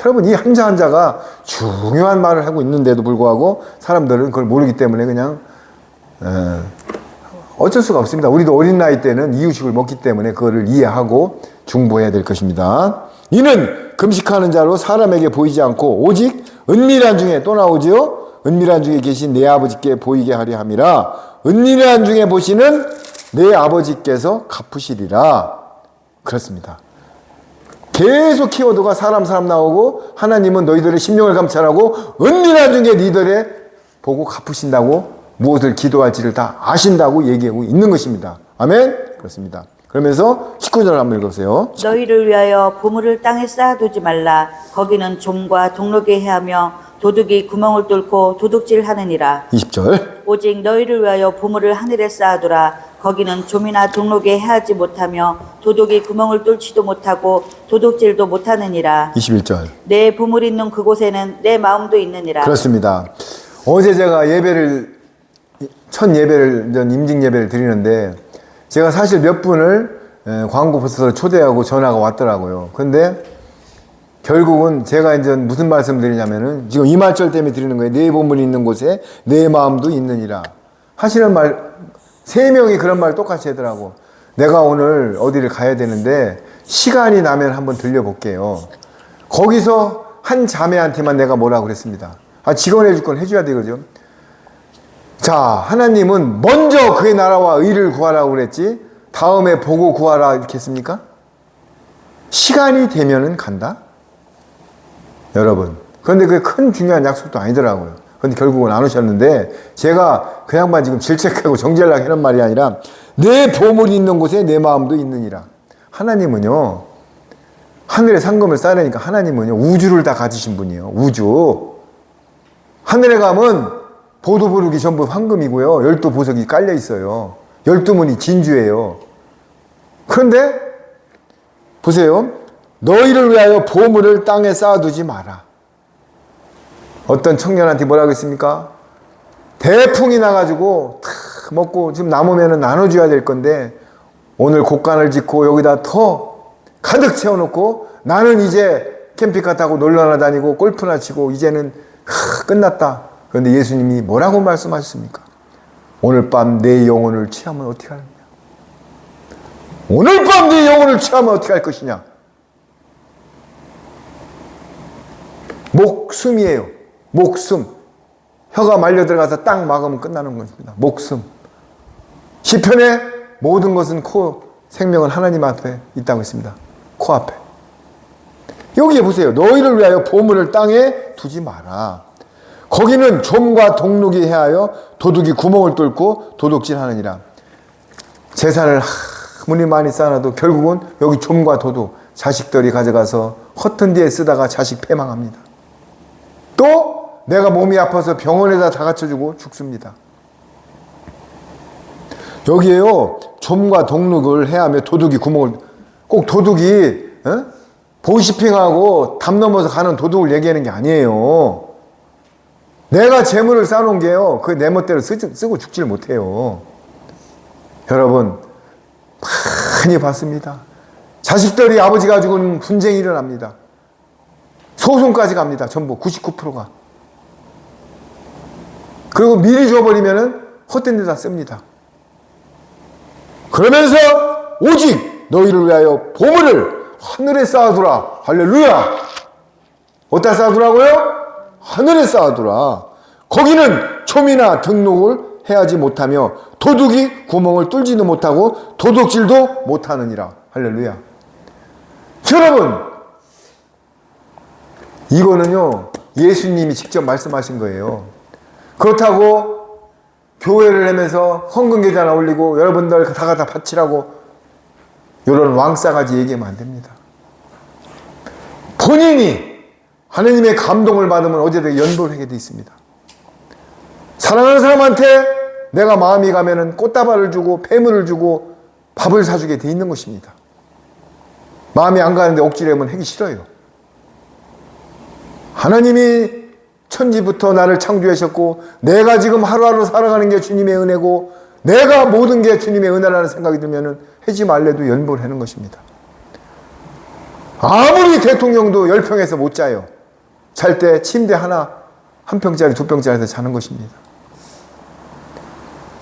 여러분, 이 한자 한자가 중요한 말을 하고 있는데도 불구하고 사람들은 그걸 모르기 때문에 그냥 어쩔 수가 없습니다. 우리도 어린 나이 때는 이유식을 먹기 때문에 그거를 이해하고 중보해야 될 것입니다. 이는 금식하는 자로 사람에게 보이지 않고 오직 은밀한 중에, 또 나오지요? 은밀한 중에 계신 내 아버지께 보이게 하려 함이라. 은밀한 중에 보시는 내 아버지께서 갚으시리라. 그렇습니다. 계속 키워드가 사람 나오고, 하나님은 너희들의 심령을 감찰하고 은밀한 중에 너희들의 보고 갚으신다고, 무엇을 기도할지를 다 아신다고 얘기하고 있는 것입니다. 아멘? 그렇습니다. 그러면서 19절 한번 읽어보세요. 너희를 위하여 보물을 땅에 쌓아두지 말라. 거기는 좀과 동록이 해하며 도둑이 구멍을 뚫고 도둑질하느니라. 20절. 오직 너희를 위하여 보물을 하늘에 쌓아두라. 거기는 좀이나 동록이 해하지 못하며 도둑이 구멍을 뚫지도 못하고 도둑질도 못하느니라. 21절. 내 보물이 있는 그곳에는 내 마음도 있느니라. 그렇습니다. 어제 제가 첫 예배를, 임직 예배를 드리는데, 제가 사실 몇 분을 광고 부서로 초대하고 전화가 왔더라고요. 근데 결국은 제가 이제 무슨 말씀 드리냐면은, 지금 이 말절 때문에 드리는 거예요. 내 보물이 있는 곳에 내 마음도 있느니라. 하시는 말, 3명이 그런 말 똑같이 하더라고. 내가 오늘 어디를 가야 되는데, 시간이 나면 한번 들려볼게요. 거기서 한 자매한테만 내가 뭐라고 그랬습니다. 직원해줄 건 해줘야 되거든요. 자, 하나님은 먼저 그의 나라와 의를 구하라고 그랬지, 다음에 보고 구하라 이렇게 했습니까? 시간이 되면은 간다? 여러분. 그런데 그게 큰 중요한 약속도 아니더라고요. 그런데 결국은 안 오셨는데, 제가 그 양반 지금 질책하고 정죄하려고 이런 말이 아니라, 내 보물이 있는 곳에 내 마음도 있느니라. 하나님은요, 하늘에 상금을 쌓으니까 하나님은요, 우주를 다 가지신 분이에요. 우주. 하늘에 가면 보도부룩이 전부 황금이고요. 12보석이 깔려 있어요. 12문이 진주예요. 그런데 보세요. 너희를 위하여 보물을 땅에 쌓아두지 마라. 어떤 청년한테 뭐라고 했습니까? 대풍이 나가지고 탁 먹고 지금 남으면 나눠줘야 될 건데, 오늘 곡간을 짓고 여기다 더 가득 채워놓고 나는 이제 캠핑카 타고 놀러나 다니고 골프나 치고 이제는 끝났다. 그런데 예수님이 뭐라고 말씀하셨습니까? 오늘 밤 내 영혼을 취하면 어떻게 하느냐? 오늘 밤 내 영혼을 취하면 어떻게 할 것이냐? 목숨이에요. 목숨. 혀가 말려 들어가서 딱 막으면 끝나는 것입니다. 목숨. 시편에 모든 것은 생명은 하나님 앞에 있다고 했습니다. 코앞에. 여기에 보세요. 너희를 위하여 보물을 땅에 두지 마라. 거기는 좀과 동록이 해하여 도둑이 구멍을 뚫고 도둑질하느니라. 재산을 아무리 많이 쌓아놔도 결국은 여기 좀과 도둑, 자식들이 가져가서 허튼 데에 쓰다가 자식 패망합니다. 또 내가 몸이 아파서 병원에다 다 갖춰주고 죽습니다. 여기에요, 좀과 동록을 해하며 도둑이 구멍을, 꼭 도둑이 보이시핑하고 담 넘어서 가는 도둑을 얘기하는 게 아니에요. 내가 재물을 쌓아놓은 게요, 그 내 멋대로 쓰고 죽질 못해요. 여러분, 많이 봤습니다. 자식들이 아버지 가지고는 분쟁이 일어납니다. 소송까지 갑니다. 전부 99%가. 그리고 미리 줘버리면은 헛된 데다 씁니다. 그러면서 오직 너희를 위하여 보물을 하늘에 쌓아두라. 할렐루야. 어디다 쌓아두라고요? 하늘에 쌓아두라. 거기는 초미나 등록을 해하지 못하며 도둑이 구멍을 뚫지도 못하고 도둑질도 못하느니라. 할렐루야. 여러분, 이거는요, 예수님이 직접 말씀하신 거예요. 그렇다고 교회를 하면서 헌금계좌나 올리고 여러분들 다 갖다 바치라고 이런 왕싸가지 얘기하면 안 됩니다. 본인이 하나님의 감동을 받으면 어제도 연보하게 되어 있습니다. 사랑하는 사람한테 내가 마음이 가면은 꽃다발을 주고 폐물을 주고 밥을 사주게 돼 있는 것입니다. 마음이 안 가는데 억지로 하면 하기 싫어요. 하나님이 천지부터 나를 창조하셨고 내가 지금 하루하루 살아가는 게 주님의 은혜고 내가 모든 게 주님의 은혜라는 생각이 들면은 하지 말래도 연보를 하는 것입니다. 아무리 대통령도 10평에서 못 자요. 잘 때 침대 하나, 1평짜리, 2평짜리에서 자는 것입니다.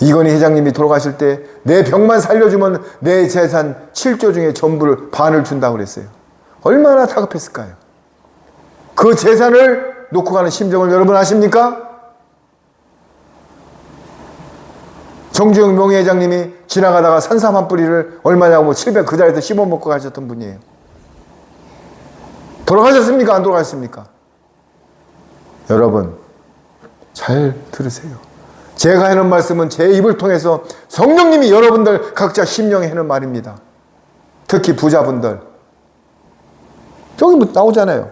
이건희 회장님이 돌아가실 때 내 병만 살려주면 내 재산 7조 중에 전부를 반을 준다고 그랬어요. 얼마나 다급했을까요? 그 재산을 놓고 가는 심정을 여러분 아십니까? 정주영 명예회장님이 지나가다가 산삼 한 뿌리를 얼마냐고 700 그 자리에서 씹어먹고 가셨던 분이에요. 돌아가셨습니까? 안 돌아가셨습니까? 여러분 잘 들으세요. 제가 하는 말씀은 제 입을 통해서 성령님이 여러분들 각자 심령에 하는 말입니다. 특히 부자분들 여기 나오잖아요.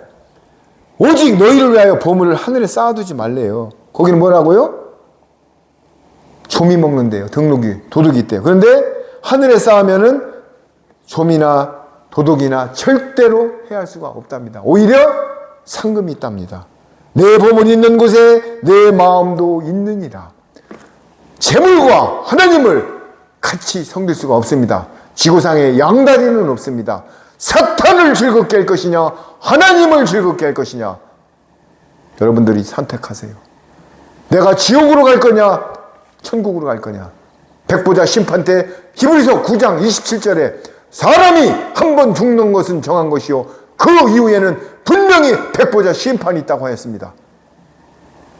오직 너희를 위하여 보물을 하늘에 쌓아두지 말래요. 거기는 뭐라고요? 조미 먹는데요. 등록이 도둑이 있대요. 그런데 하늘에 쌓으면은 조미나 도둑이나 절대로 해할 수가 없답니다. 오히려 상금이 있답니다. 내 보물이 있는 곳에 내 마음도 있느니라. 재물과 하나님을 같이 섬길 수가 없습니다. 지구상에 양다리는 없습니다. 사탄을 즐겁게 할 것이냐 하나님을 즐겁게 할 것이냐 여러분들이 선택하세요. 내가 지옥으로 갈 거냐 천국으로 갈 거냐. 백보자 심판 때 히브리서 9장 27절에 사람이 한 번 죽는 것은 정한 것이요 그 이후에는 분명히 백보자 심판이 있다고 하였습니다.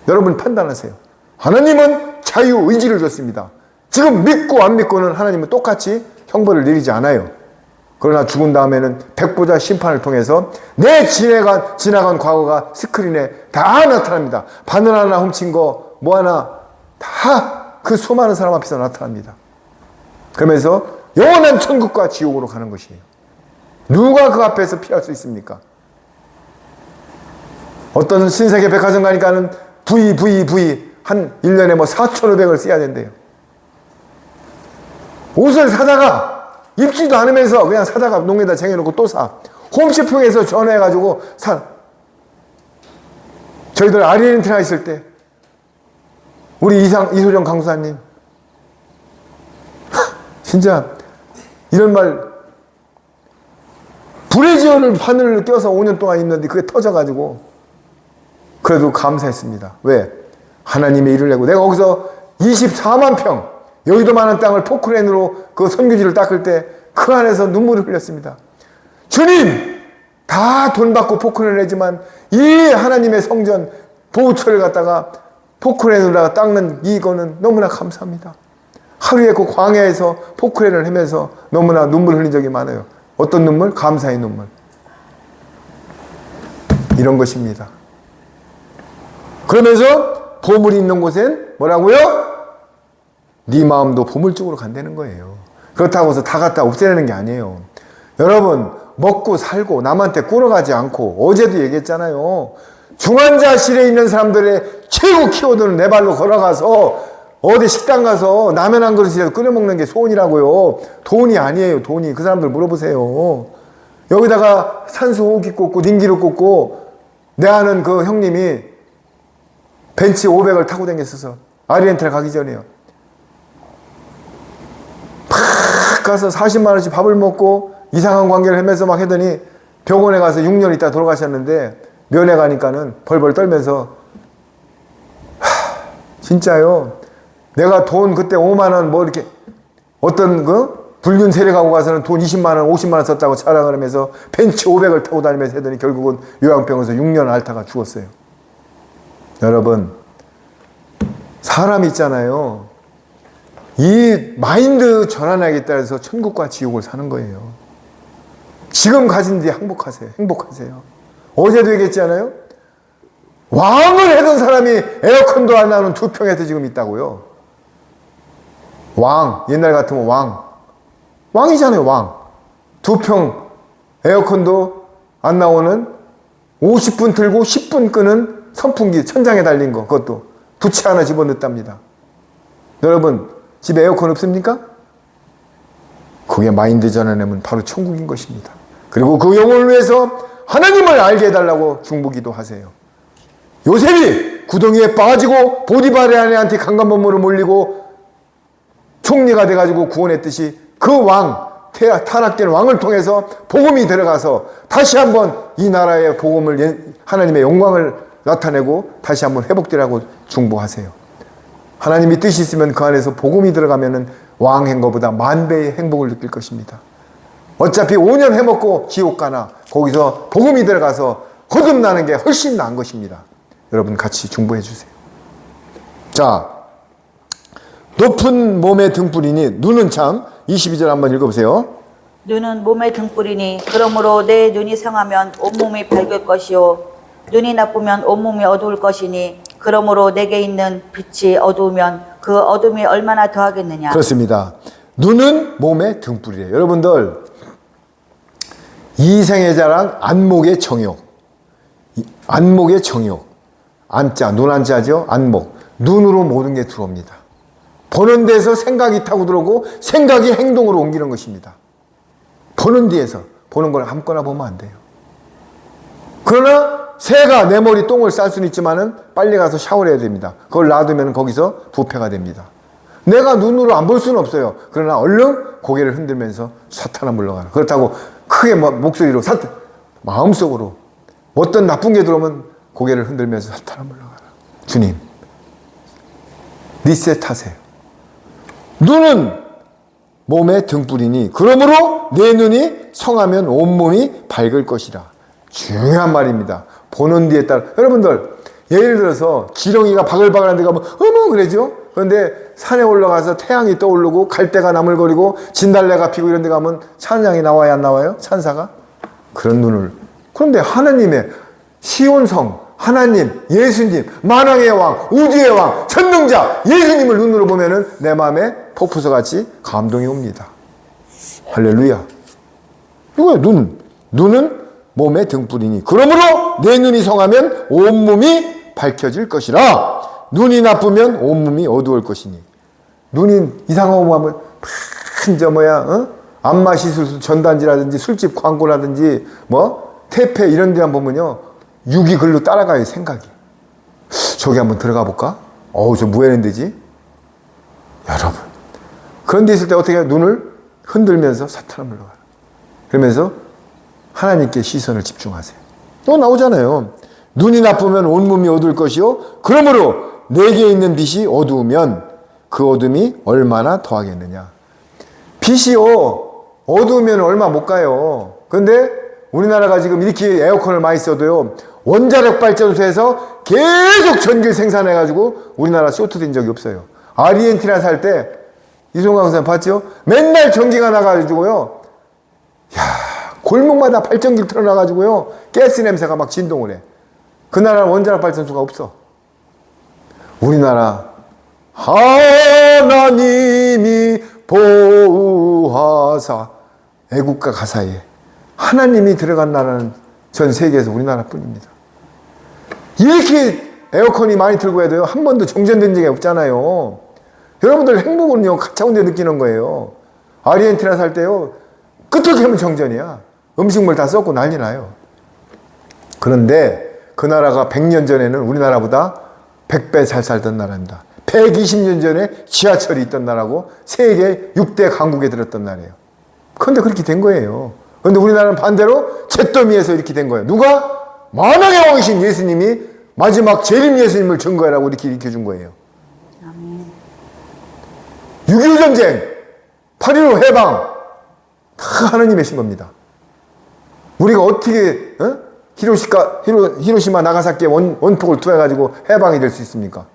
여러분 판단하세요. 하나님은 자유의지를 줬습니다. 지금 믿고 안 믿고는 하나님은 똑같이 형벌을 내리지 않아요. 그러나 죽은 다음에는 백보자 심판을 통해서 내 지나간 과거가 스크린에 다 나타납니다. 바늘 하나 훔친 거 뭐 하나 다 그 수많은 사람 앞에서 나타납니다. 그러면서 영원한 천국과 지옥으로 가는 것이에요. 누가 그 앞에서 피할 수 있습니까? 어떤 신세계 백화점 가니까는 V 한 1년에 뭐 4,500을 써야 된대요. 옷을 사다가 입지도 않으면서 그냥 사다가 농에다 쟁여놓고 또 사. 홈쇼핑에서 전화해가지고 사. 저희들 아르헨티나 있을 때 우리 이소정 강수사님 진짜 이런 말 브래지어를 바늘을 껴서 5년 동안 입는데 그게 터져가지고 그래도 감사했습니다. 왜? 하나님의 일을 내고 내가 거기서 24만 평 여의도만한 땅을 포크레인으로 그 선교지를 닦을 때 그 안에서 눈물을 흘렸습니다. 주님! 다 돈 받고 포크레인을 내지만 이 하나님의 성전 보호처를 갖다가 포크레인으로 닦는 이거는 너무나 감사합니다. 하루에 그 광야에서 포크레인을 하면서 너무나 눈물 흘린 적이 많아요. 어떤 눈물? 감사의 눈물. 이런 것입니다. 그러면서 보물이 있는 곳엔 뭐라고요? 네 마음도 보물 쪽으로 간다는 거예요. 그렇다고 해서 다 갖다 없애는 게 아니에요. 여러분 먹고 살고 남한테 꿇어가지 않고 어제도 얘기했잖아요. 중환자실에 있는 사람들의 최고 키워드는 내 발로 걸어가서 어디 식당 가서 라면 한 그릇이라도 끓여 먹는 게 소원이라고요. 돈이 아니에요. 돈이. 그 사람들 물어보세요. 여기다가 산소 호흡기 꽂고 닌기를 꽂고 내 아는 그 형님이 벤츠 500을 타고 다녔어서 아르헨티나 가기 전에요. 팍 가서 40만 원씩 밥을 먹고 이상한 관계를 하면서 막 하더니 병원에 가서 6년 있다 돌아가셨는데 면회 가니까는 벌벌 떨면서 진짜요. 내가 돈 그때 5만 원 뭐 이렇게 어떤 그 불륜 세력하고 가서는 돈 20만 원 50만 원 썼다고 자랑을 하면서 벤츠 500을 타고 다니면서 하더니 결국은 요양병원에서 6년 앓다가 죽었어요. 여러분 사람이 있잖아요. 이 마인드 전환하겠다 해서 천국과 지옥을 사는 거예요. 지금 가진 뒤 행복하세요. 행복하세요. 어제도 얘기했잖아요. 왕을 하던 사람이 에어컨도 안 나오는 2평에서 지금 있다고요. 왕, 옛날 같으면 왕이잖아요. 왕. 2평 에어컨도 안 나오는 50분 틀고 10분 끄는 선풍기 천장에 달린 거, 그것도 부채 하나 집어넣답니다. 여러분 집에 에어컨 없습니까? 그게 마인드 전환하면 바로 천국인 것입니다. 그리고 그 영혼을 위해서 하나님을 알게 해달라고 중보기도 하세요. 요셉이 구덩이에 빠지고 보디바르한테 강간범으로 몰리고 총리가 돼가지고 구원했듯이 그 왕, 타락된 왕을 통해서 복음이 들어가서 다시 한번 이 나라의 복음을, 하나님의 영광을 나타내고 다시 한번 회복되라고 중보하세요. 하나님이 뜻이 있으면 그 안에서 복음이 들어가면은 왕 행거보다 만배의 행복을 느낄 것입니다. 어차피 5년 해먹고 지옥 가나 거기서 복음이 들어가서 거듭나는 게 훨씬 나은 것입니다. 여러분 같이 중보해 주세요. 자, 높은 몸의 등불이니 눈은 참, 22절 한번 읽어보세요. 눈은 몸의 등불이니 그러므로 내 눈이 상하면 온몸이 밝을 것이요 눈이 나쁘면 온몸이 어두울 것이니 그러므로 내게 있는 빛이 어두우면 그 어둠이 얼마나 더하겠느냐. 그렇습니다. 눈은 몸의 등불이래요. 여러분들 이생의 자랑 안목의 정욕, 안목의 정욕, 안자, 눈 안자죠. 안목, 눈으로 모든 게 들어옵니다. 보는 데서 생각이 타고 들어오고 생각이 행동으로 옮기는 것입니다. 보는 데에서, 보는 걸 아무거나 보면 안 돼요. 그러나 새가 내 머리 똥을 쌀 수는 있지만은 빨리 가서 샤워를 해야 됩니다. 그걸 놔두면 거기서 부패가 됩니다. 내가 눈으로 안 볼 수는 없어요. 그러나 얼른 고개를 흔들면서 사탄아 물러가라. 그렇다고 크게 목소리로 마음속으로 어떤 나쁜 게 들어오면 고개를 흔들면서 사탄아 물러가라. 주님, 리셋하세요. 눈은 몸의 등불이니 그러므로 내 눈이 성하면 온몸이 밝을 것이라. 중요한 말입니다. 보는 뒤에 따라. 여러분들 예를 들어서 지렁이가 바글바글한 데 가면 어머 그러죠. 그런데 산에 올라가서 태양이 떠오르고 갈대가 나물거리고 진달래가 피고 이런 데 가면 찬양이 나와야 안 나와요? 찬사가? 그런 눈을. 그런데 하나님의 시온성, 하나님, 예수님, 만왕의 왕, 우주의 왕, 전능자 예수님을 눈으로 보면은 내 마음에 폭포수 같이 감동이 옵니다. 할렐루야. 이거야 눈은 몸의 등불이니 그러므로 내 눈이 성하면 온몸이 밝혀질 것이라. 눈이 나쁘면 온몸이 어두울 것이니. 눈이 이상하고 하면 안마 시술 전단지라든지 술집 광고라든지 태페 이런 데만 보면요 육이 글로 따라가요. 생각이. 저기 한번 들어가 볼까? 저 무해는데지. 여러분 그런 데 있을 때 어떻게 해요? 눈을 흔들면서 사탄을 물러가라. 그러면서 하나님께 시선을 집중하세요. 또 나오잖아요. 눈이 나쁘면 온몸이 어두울 것이요 그러므로 내게 있는 빛이 어두우면 그 어둠이 얼마나 더하겠느냐. 빛이요 어두우면 얼마 못 가요. 그런데 우리나라가 지금 이렇게 에어컨을 많이 써도요 원자력 발전소에서 계속 전기를 생산해가지고 우리나라 쇼트된 적이 없어요. 아르헨티나 살 때 이송강 선생님 봤죠? 맨날 전기가 나가지고요 골목마다 발전기를 틀어놔가지고요 가스 냄새가 막 진동을 해. 그 나라는 원자력 발전소가 없어. 우리나라 하나님이 보호하사 애국가 가사에 하나님이 들어간 나라는 전 세계에서 우리나라뿐입니다. 이렇게 에어컨이 많이 틀고 해도요 한 번도 정전된 적이 없잖아요. 여러분들 행복은요 가차운데 느끼는 거예요. 아르헨티나 살 때요 끄떡 하면 정전이야. 음식물 다 썩고 난리 나요. 그런데 그 나라가 100년 전에는 우리나라보다 100배 잘 살던 나라입니다. 120년 전에 지하철이 있던 나라고 세계 6대 강국에 들었던 나라예요. 그런데 그렇게 된 거예요. 그런데 우리나라는 반대로 잿더미에서 이렇게 된 거예요. 누가? 만왕의 왕이신 예수님이 마지막 재림 예수님을 증거해라고 이렇게 일으켜준 거예요. 6.25 전쟁, 8.15 해방 다 하나님의 신 겁니다. 우리가 어떻게 히로시마 나가사키에 원폭을 투하해가지고 해방이 될 수 있습니까?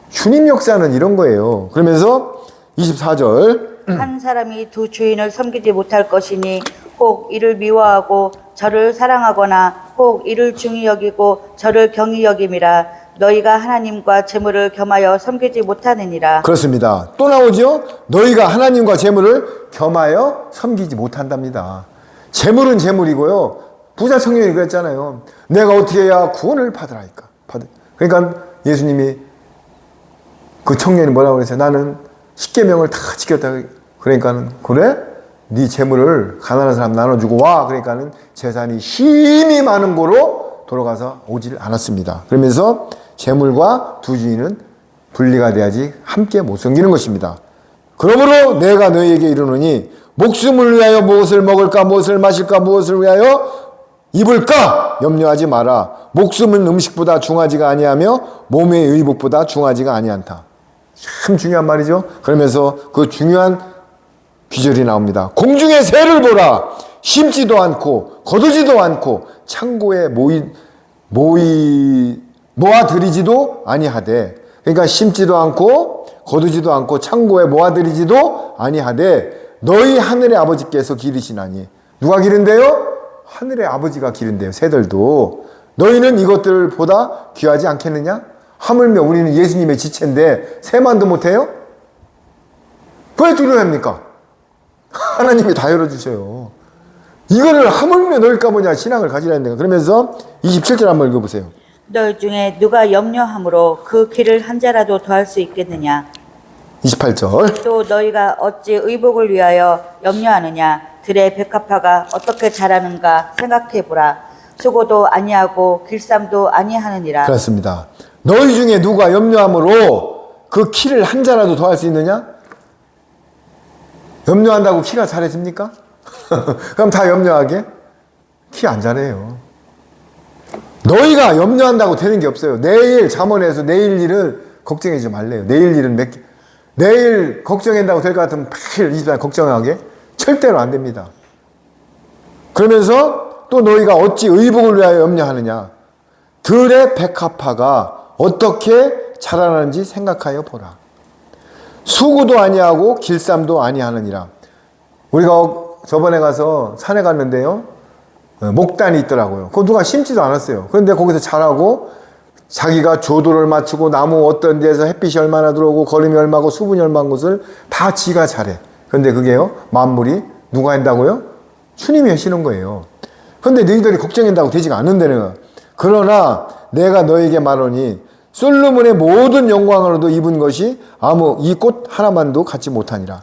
주님 역사는 이런 거예요. 그러면서 24절 한 사람이 두 주인을 섬기지 못할 것이니 혹 이를 미워하고 저를 사랑하거나 혹 이를 중히 여기고 저를 경히 여김이라. 너희가 하나님과 재물을 겸하여 섬기지 못하느니라. 그렇습니다. 또 나오죠. 너희가 하나님과 재물을 겸하여 섬기지 못한답니다. 재물은 재물이고요 부자 청년이 그랬잖아요. 내가 어떻게 해야 구원을 받으라니까. 그러니까 예수님이 그 청년이 뭐라고 그랬어요? 나는 십계명을 다 지켰다. 그러니까는 그래? 네 재물을 가난한 사람 나눠주고 와. 그러니까는 재산이 힘이 많은 거로 돌아가서 오질 않았습니다. 그러면서 재물과 두 주인은 분리가 돼야지 함께 못 섬기는 것입니다. 그러므로 내가 너희에게 이르노니 목숨을 위하여 무엇을 먹을까 무엇을 마실까 무엇을 위하여 입을까 염려하지 마라. 목숨은 음식보다 중하지가 아니하며 몸의 의복보다 중하지가 아니한다. 참 중요한 말이죠. 그러면서 그 중요한 귀절이 나옵니다. 공중의 새를 보라. 심지도 않고 거두지도 않고 창고에 모아들이지도 아니하되, 그러니까 심지도 않고 거두지도 않고 창고에 모아들이지도 아니하되 너희 하늘의 아버지께서 기르시나니. 누가 기른대요? 하늘의 아버지가 기른대요. 새들도. 너희는 이것들보다 귀하지 않겠느냐? 하물며 우리는 예수님의 지체인데 새만도 못해요? 왜 두려워합니까? 하나님이 다 열어주셔요. 이거를 하물며 넣을까 보냐 신앙을 가지라 했는데. 그러면서 27절 한번 읽어보세요. 너희 중에 누가 염려함으로 그 길을 한 자라도 더할 수 있겠느냐? 28절. 또 너희가 어찌 의복을 위하여 염려하느냐? 들의 백합화가 어떻게 자라는가 생각해보라. 수고도 아니하고 길쌈도 아니하느니라. 그렇습니다. 너희 중에 누가 염려함으로 그 키를 한 자라도 더할 수 있느냐? 염려한다고 키가 잘해집니까? 그럼 다 염려하게? 키 안 자래요. 너희가 염려한다고 되는 게 없어요. 내일 잠원에서 내일 일을 걱정하지 말래요. 내일 일은 내일 걱정한다고 될 것 같으면 매일 24일 걱정하게? 절대로 안 됩니다. 그러면서 또 너희가 어찌 의복을 위하여 염려하느냐? 들의 백합화가 어떻게 자라나는지 생각하여 보라. 수고도 아니하고 길쌈도 아니하느니라. 우리가 저번에 가서 산에 갔는데요. 목단이 있더라고요. 그거 누가 심지도 않았어요. 그런데 거기서 자라고 자기가 조도를 맞추고 나무 어떤 데서 햇빛이 얼마나 들어오고 거름이 얼마고 수분이 얼마인 것을 다 지가 잘해. 그런데 그게요. 만물이 누가 한다고요? 주님이 하시는 거예요. 그런데 너희들이 걱정한다고 되지가 않는다는. 그러나 내가 너에게 말하니 솔로몬의 모든 영광으로도 입은 것이 아무 이 꽃 하나만도 갖지 못하니라.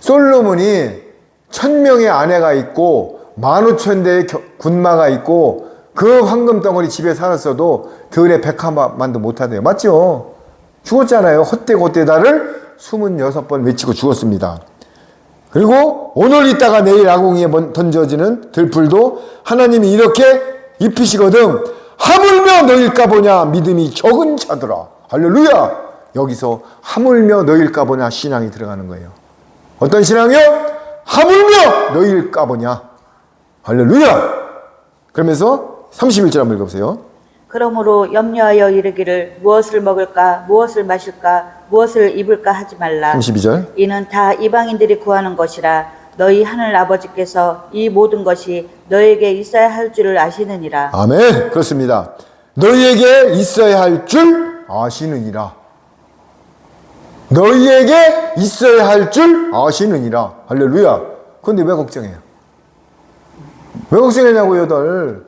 솔로몬이 1000명의 아내가 있고 15,000대의 군마가 있고 그 황금 덩어리 집에 살았어도 들의 백합만도 못하대요. 맞죠? 죽었잖아요. 헛되고 헛되다를 26번 외치고 죽었습니다. 그리고 오늘 있다가 내일 아궁이에 던져지는 들풀도 하나님이 이렇게 입히시거든 하물며 너일까 보냐 믿음이 적은 자들아. 할렐루야. 여기서 하물며 너일까 보냐 신앙이 들어가는 거예요. 어떤 신앙이요? 하물며 너일까 보냐. 할렐루야. 그러면서 31절 한번 읽어보세요. 그러므로 염려하여 이르기를 무엇을 먹을까 무엇을 마실까 무엇을 입을까 하지 말라. 32절. 이는 다 이방인들이 구하는 것이라. 너희 하늘 아버지께서 이 모든 것이 너에게 있어야 할 줄을 아시느니라. 아멘. 그렇습니다. 너희에게 있어야 할 줄 아시느니라. 너희에게 있어야 할 줄 아시느니라. 할렐루야. 그런데 왜 걱정해요? 왜 걱정했냐고요, 들.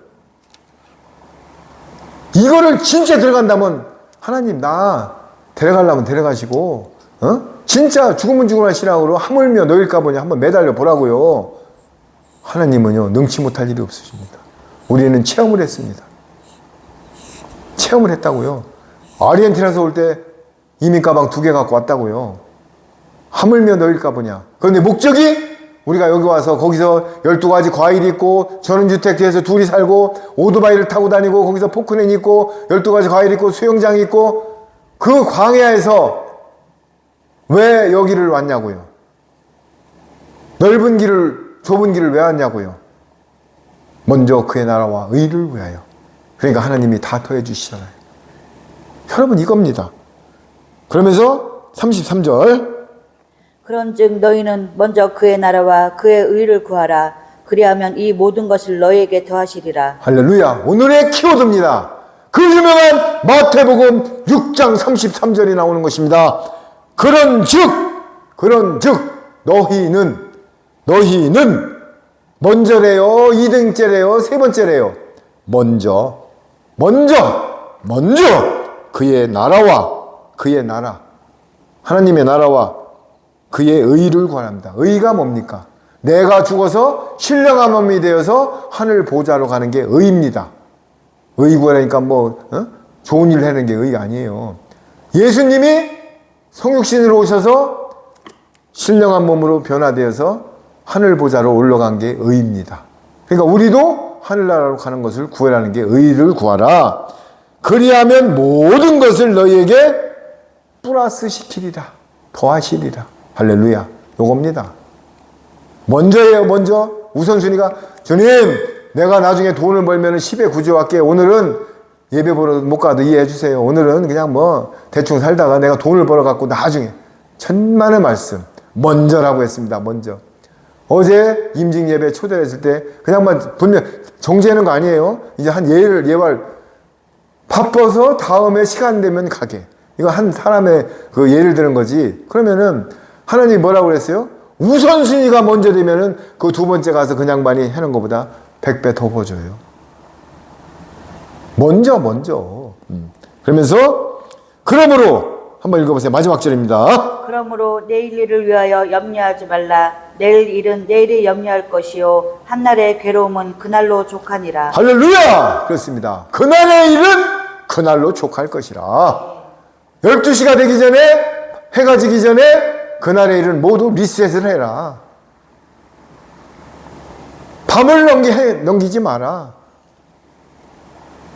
이거를 진짜 들어간다면 하나님 나 데려가려면 데려가시고 진짜 죽으면 죽으나 신앙으로 하물며 너일까 보냐 한번 매달려 보라고요. 하나님은요 능치 못할 일이 없으십니다. 우리는 체험을 했습니다. 체험을 했다고요. 아르헨티나에서 올 때 이민 가방 2개 갖고 왔다고요. 하물며 너일까 보냐. 그런데 목적이 우리가 여기 와서 거기서 12가지 과일이 있고 전원주택 뒤에서 둘이 살고 오토바이를 타고 다니고 거기서 포크레인 있고 12가지 과일 있고 수영장이 있고 그 광야에서 왜 여기를 왔냐고요. 넓은 길을 좁은 길을 왜 왔냐고요. 먼저 그의 나라와 의를 위하여. 그러니까 하나님이 다 더해 주시잖아요. 여러분 이겁니다. 그러면서 33절 그런즉 너희는 먼저 그의 나라와 그의 의를 구하라. 그리하면 이 모든 것을 너희에게 더하시리라. 할렐루야. 오늘의 키워드입니다. 그 유명한 마태복음 6장 33절이 나오는 것입니다. 그런즉 너희는 먼저래요? 이등째래요? 세 번째래요? 먼저 그의 나라 하나님의 나라와 그의 의를 구합니다. 의가 뭡니까? 내가 죽어서 신령한 몸이 되어서 하늘 보좌로 가는 게 의입니다. 의 구하니까 좋은 일 하는 게 의가 아니에요. 예수님이 성육신으로 오셔서 신령한 몸으로 변화되어서 하늘 보좌로 올라간 게 의입니다. 그러니까 우리도 하늘나라로 가는 것을 구하라는 게 의를 구하라. 그리하면 모든 것을 너희에게 플러스 시키리라. 더하시리라. 할렐루야. 요겁니다. 먼저예요. 먼저. 우선순위가 주님 내가 나중에 돈을 벌면 10에 9조 할게. 오늘은 예배 보러 못 가도 이해해 주세요. 오늘은 그냥 대충 살다가 내가 돈을 벌어갖고 나중에 천만의 말씀 먼저라고 했습니다. 먼저. 어제 임직 예배 초대했을 때 그냥만 분명 정지하는 거 아니에요. 이제 한 예발 바빠서 다음에 시간 되면 가게. 이거 한 사람의 그 예를 드는 거지. 그러면은 하나님이 뭐라고 그랬어요? 우선순위가 먼저 되면은 그 두 번째 가서 그냥 많이 하는 것보다 100배 더 보줘요. 먼저. 그러면서 그러므로 한번 읽어보세요. 마지막 절입니다. 그러므로 내일 일을 위하여 염려하지 말라. 내일 일은 내일에 염려할 것이요 한날의 괴로움은 그날로 족하니라. 할렐루야! 그렇습니다. 그날의 일은 그날로 족할 것이라. 12시가 되기 전에 해가 지기 전에 그날의 일은 모두 리셋을 해라. 밤을 넘기지 마라.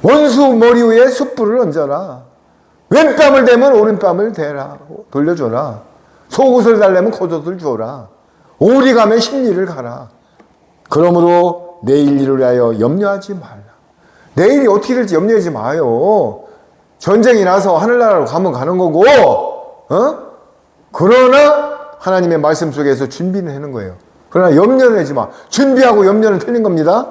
원수 머리 위에 숯불을 얹어라. 왼뺨을 대면 오른뺨을 대라. 돌려줘라. 속옷을 달래면 겉옷을 주어라. 오리 가면 심리를 가라. 그러므로 내일 일을 위하여 염려하지 말라. 내일이 어떻게 될지 염려하지 마요. 전쟁이 나서 하늘나라로 가면 가는 거고, 그러나 하나님의 말씀 속에서 준비는 하는 거예요. 그러나 염려는 하지 마. 준비하고 염려는 틀린 겁니다.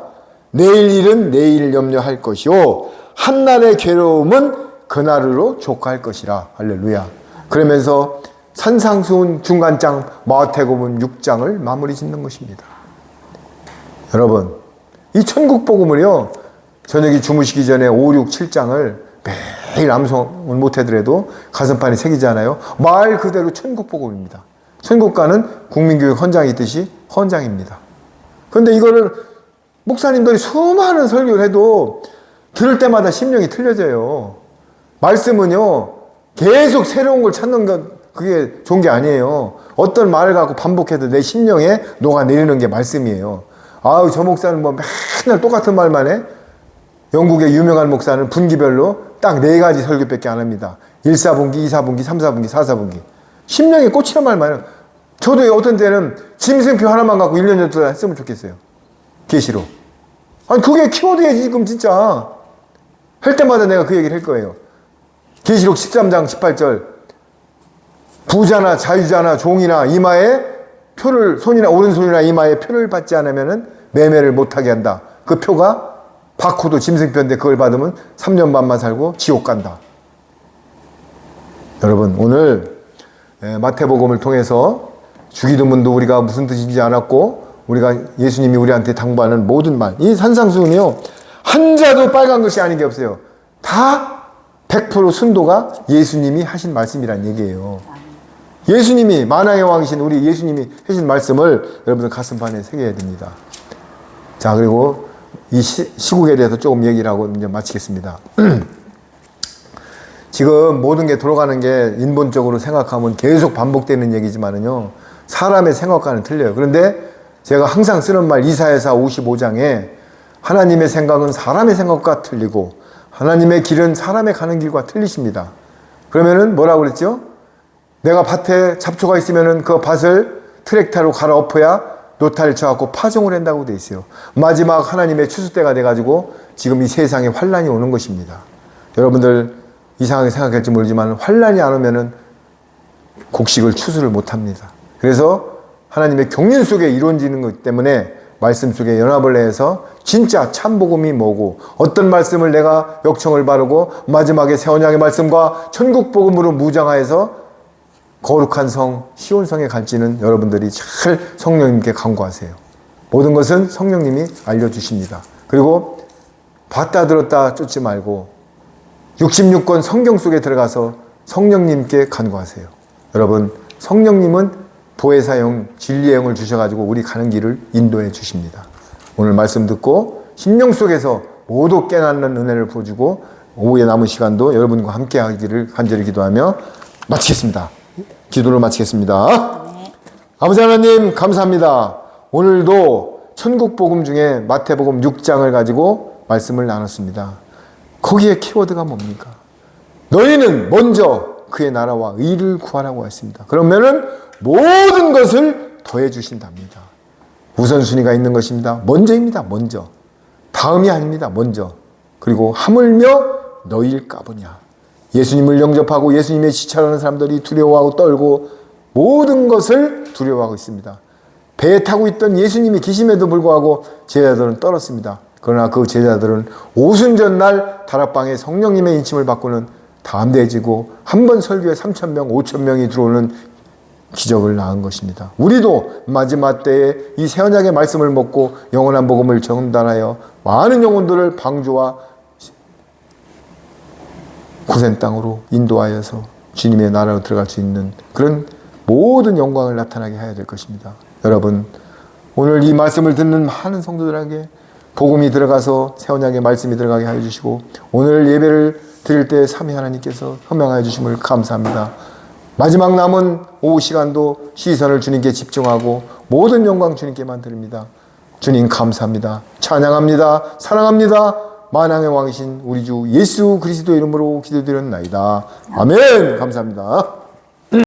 내일 일은 내일 염려할 것이요 한날의 괴로움은 그날으로 족할 것이라. 할렐루야. 그러면서 산상수훈 중간장 마태복음 6장을 마무리 짓는 것입니다. 여러분, 이 천국복음을요, 저녁에 주무시기 전에 5, 6, 7장을 매일 암송을 못하더라도 가슴판에 새기잖아요. 말 그대로 천국복음입니다. 천국가는 국민교육 헌장이 있듯이 헌장입니다. 그런데 이거를 목사님들이 수많은 설교를 해도 들을 때마다 심령이 틀려져요. 말씀은요, 계속 새로운 걸 찾는 것, 그게 좋은 게 아니에요. 어떤 말을 갖고 반복해도 내 심령에 녹아내리는 게 말씀이에요. 아우, 저 목사는 맨날 똑같은 말만 해? 영국의 유명한 목사는 분기별로 딱 4가지 설교밖에 안 합니다. 1사분기, 2사분기, 3사분기, 4사분기. 심령에 꽂히는 말만 해요. 저도 어떤 때는 짐승표 하나만 갖고 1년 정도 했으면 좋겠어요. 계시로. 아니, 그게 키워드야지, 지금 진짜. 할 때마다 내가 그 얘기를 할 거예요. 계시록 13장 18절. 부자나 자유자나 종이나 이마에 표를, 손이나 오른손이나 이마에 표를 받지 않으면 매매를 못하게 한다. 그 표가 바코드 짐승표인데 그걸 받으면 3년 반만 살고 지옥 간다. 여러분, 오늘 마태복음을 통해서 주기도문도 우리가 무슨 뜻인지 알았고, 우리가 예수님이 우리한테 당부하는 모든 말, 이 산상수훈이요, 한 자도 빨간 것이 아닌 게 없어요. 다 100% 순도가 예수님이 하신 말씀이란 얘기예요. 예수님이, 만왕의 왕이신 우리 예수님이 하신 말씀을 여러분들 가슴판에 새겨야 됩니다. 자, 그리고 이 시국에 대해서 조금 얘기를 하고 이제 마치겠습니다. 지금 모든 게 돌아가는 게 인본적으로 생각하면 계속 반복되는 얘기지만은요, 사람의 생각과는 틀려요. 그런데 제가 항상 쓰는 말 이사야서 55장에 하나님의 생각은 사람의 생각과 틀리고 하나님의 길은 사람의 가는 길과 틀리십니다. 그러면은 뭐라고 그랬죠? 내가 밭에 잡초가 있으면은 그 밭을 트랙터로 갈아엎어야 노타를 쳐갖고 파종을 한다고 돼 있어요. 마지막 하나님의 추수 때가 돼가지고 지금 이 세상에 환란이 오는 것입니다. 여러분들 이상하게 생각할지 모르지만 환란이 안 오면은 곡식을 추수를 못 합니다. 그래서 하나님의 경륜 속에 이루어지는 것 때문에 말씀 속에 연합을 해서 진짜 참복음이 뭐고 어떤 말씀을 내가 역청을 바르고 마지막에 새 언약의 말씀과 천국복음으로 무장하여서 거룩한 성 시온성에 갈지는 여러분들이 잘 성령님께 간구하세요. 모든 것은 성령님이 알려주십니다. 그리고 봤다 들었다 쫓지 말고 66권 성경 속에 들어가서 성령님께 간구하세요. 여러분, 성령님은 보혜사 영, 진리의 영을 주셔가지고 우리 가는 길을 인도해 주십니다. 오늘 말씀 듣고 심령 속에서 모두 깨닫는 은혜를 부어주고 오후에 남은 시간도 여러분과 함께 하기를 간절히 기도하며 마치겠습니다. 기도를 마치겠습니다. 아버지 하나님 감사합니다. 오늘도 천국복음 중에 마태복음 6장을 가지고 말씀을 나눴습니다. 거기에 키워드가 뭡니까? 너희는 먼저 그의 나라와 의를 구하라고 했습니다. 그러면은 모든 것을 더해 주신답니다. 우선순위가 있는 것입니다. 먼저입니다. 먼저. 다음이 아닙니다. 먼저. 그리고 하물며 너희일까 보냐. 예수님을 영접하고 예수님의 시찰하는 사람들이 두려워하고 떨고 모든 것을 두려워하고 있습니다. 배에 타고 있던 예수님이 계심에도 불구하고 제자들은 떨었습니다. 그러나 그 제자들은 오순절날 다락방에 성령님의 인침을 받고는 담대해지고 한 번 설교에 3,000명, 5,000명이 들어오는 기적을 낳은 것입니다. 우리도 마지막 때에 이 새 언약의 말씀을 먹고 영원한 복음을 전달하여 많은 영혼들을 방주와 고센 땅으로 인도하여서 주님의 나라로 들어갈 수 있는 그런 모든 영광을 나타나게 해야 될 것입니다. 여러분, 오늘 이 말씀을 듣는 많은 성도들에게 복음이 들어가서 새 언약의 말씀이 들어가게 하여 주시고 오늘 예배를 드릴 때 삼위 하나님께서 허명하여 주심을 감사합니다. 마지막 남은 오후 시간도 시선을 주님께 집중하고 모든 영광 주님께만 드립니다. 주님 감사합니다. 찬양합니다. 사랑합니다. 만왕의 왕이신 우리 주 예수 그리스도 이름으로 기도드렸나이다. 아멘. 감사합니다.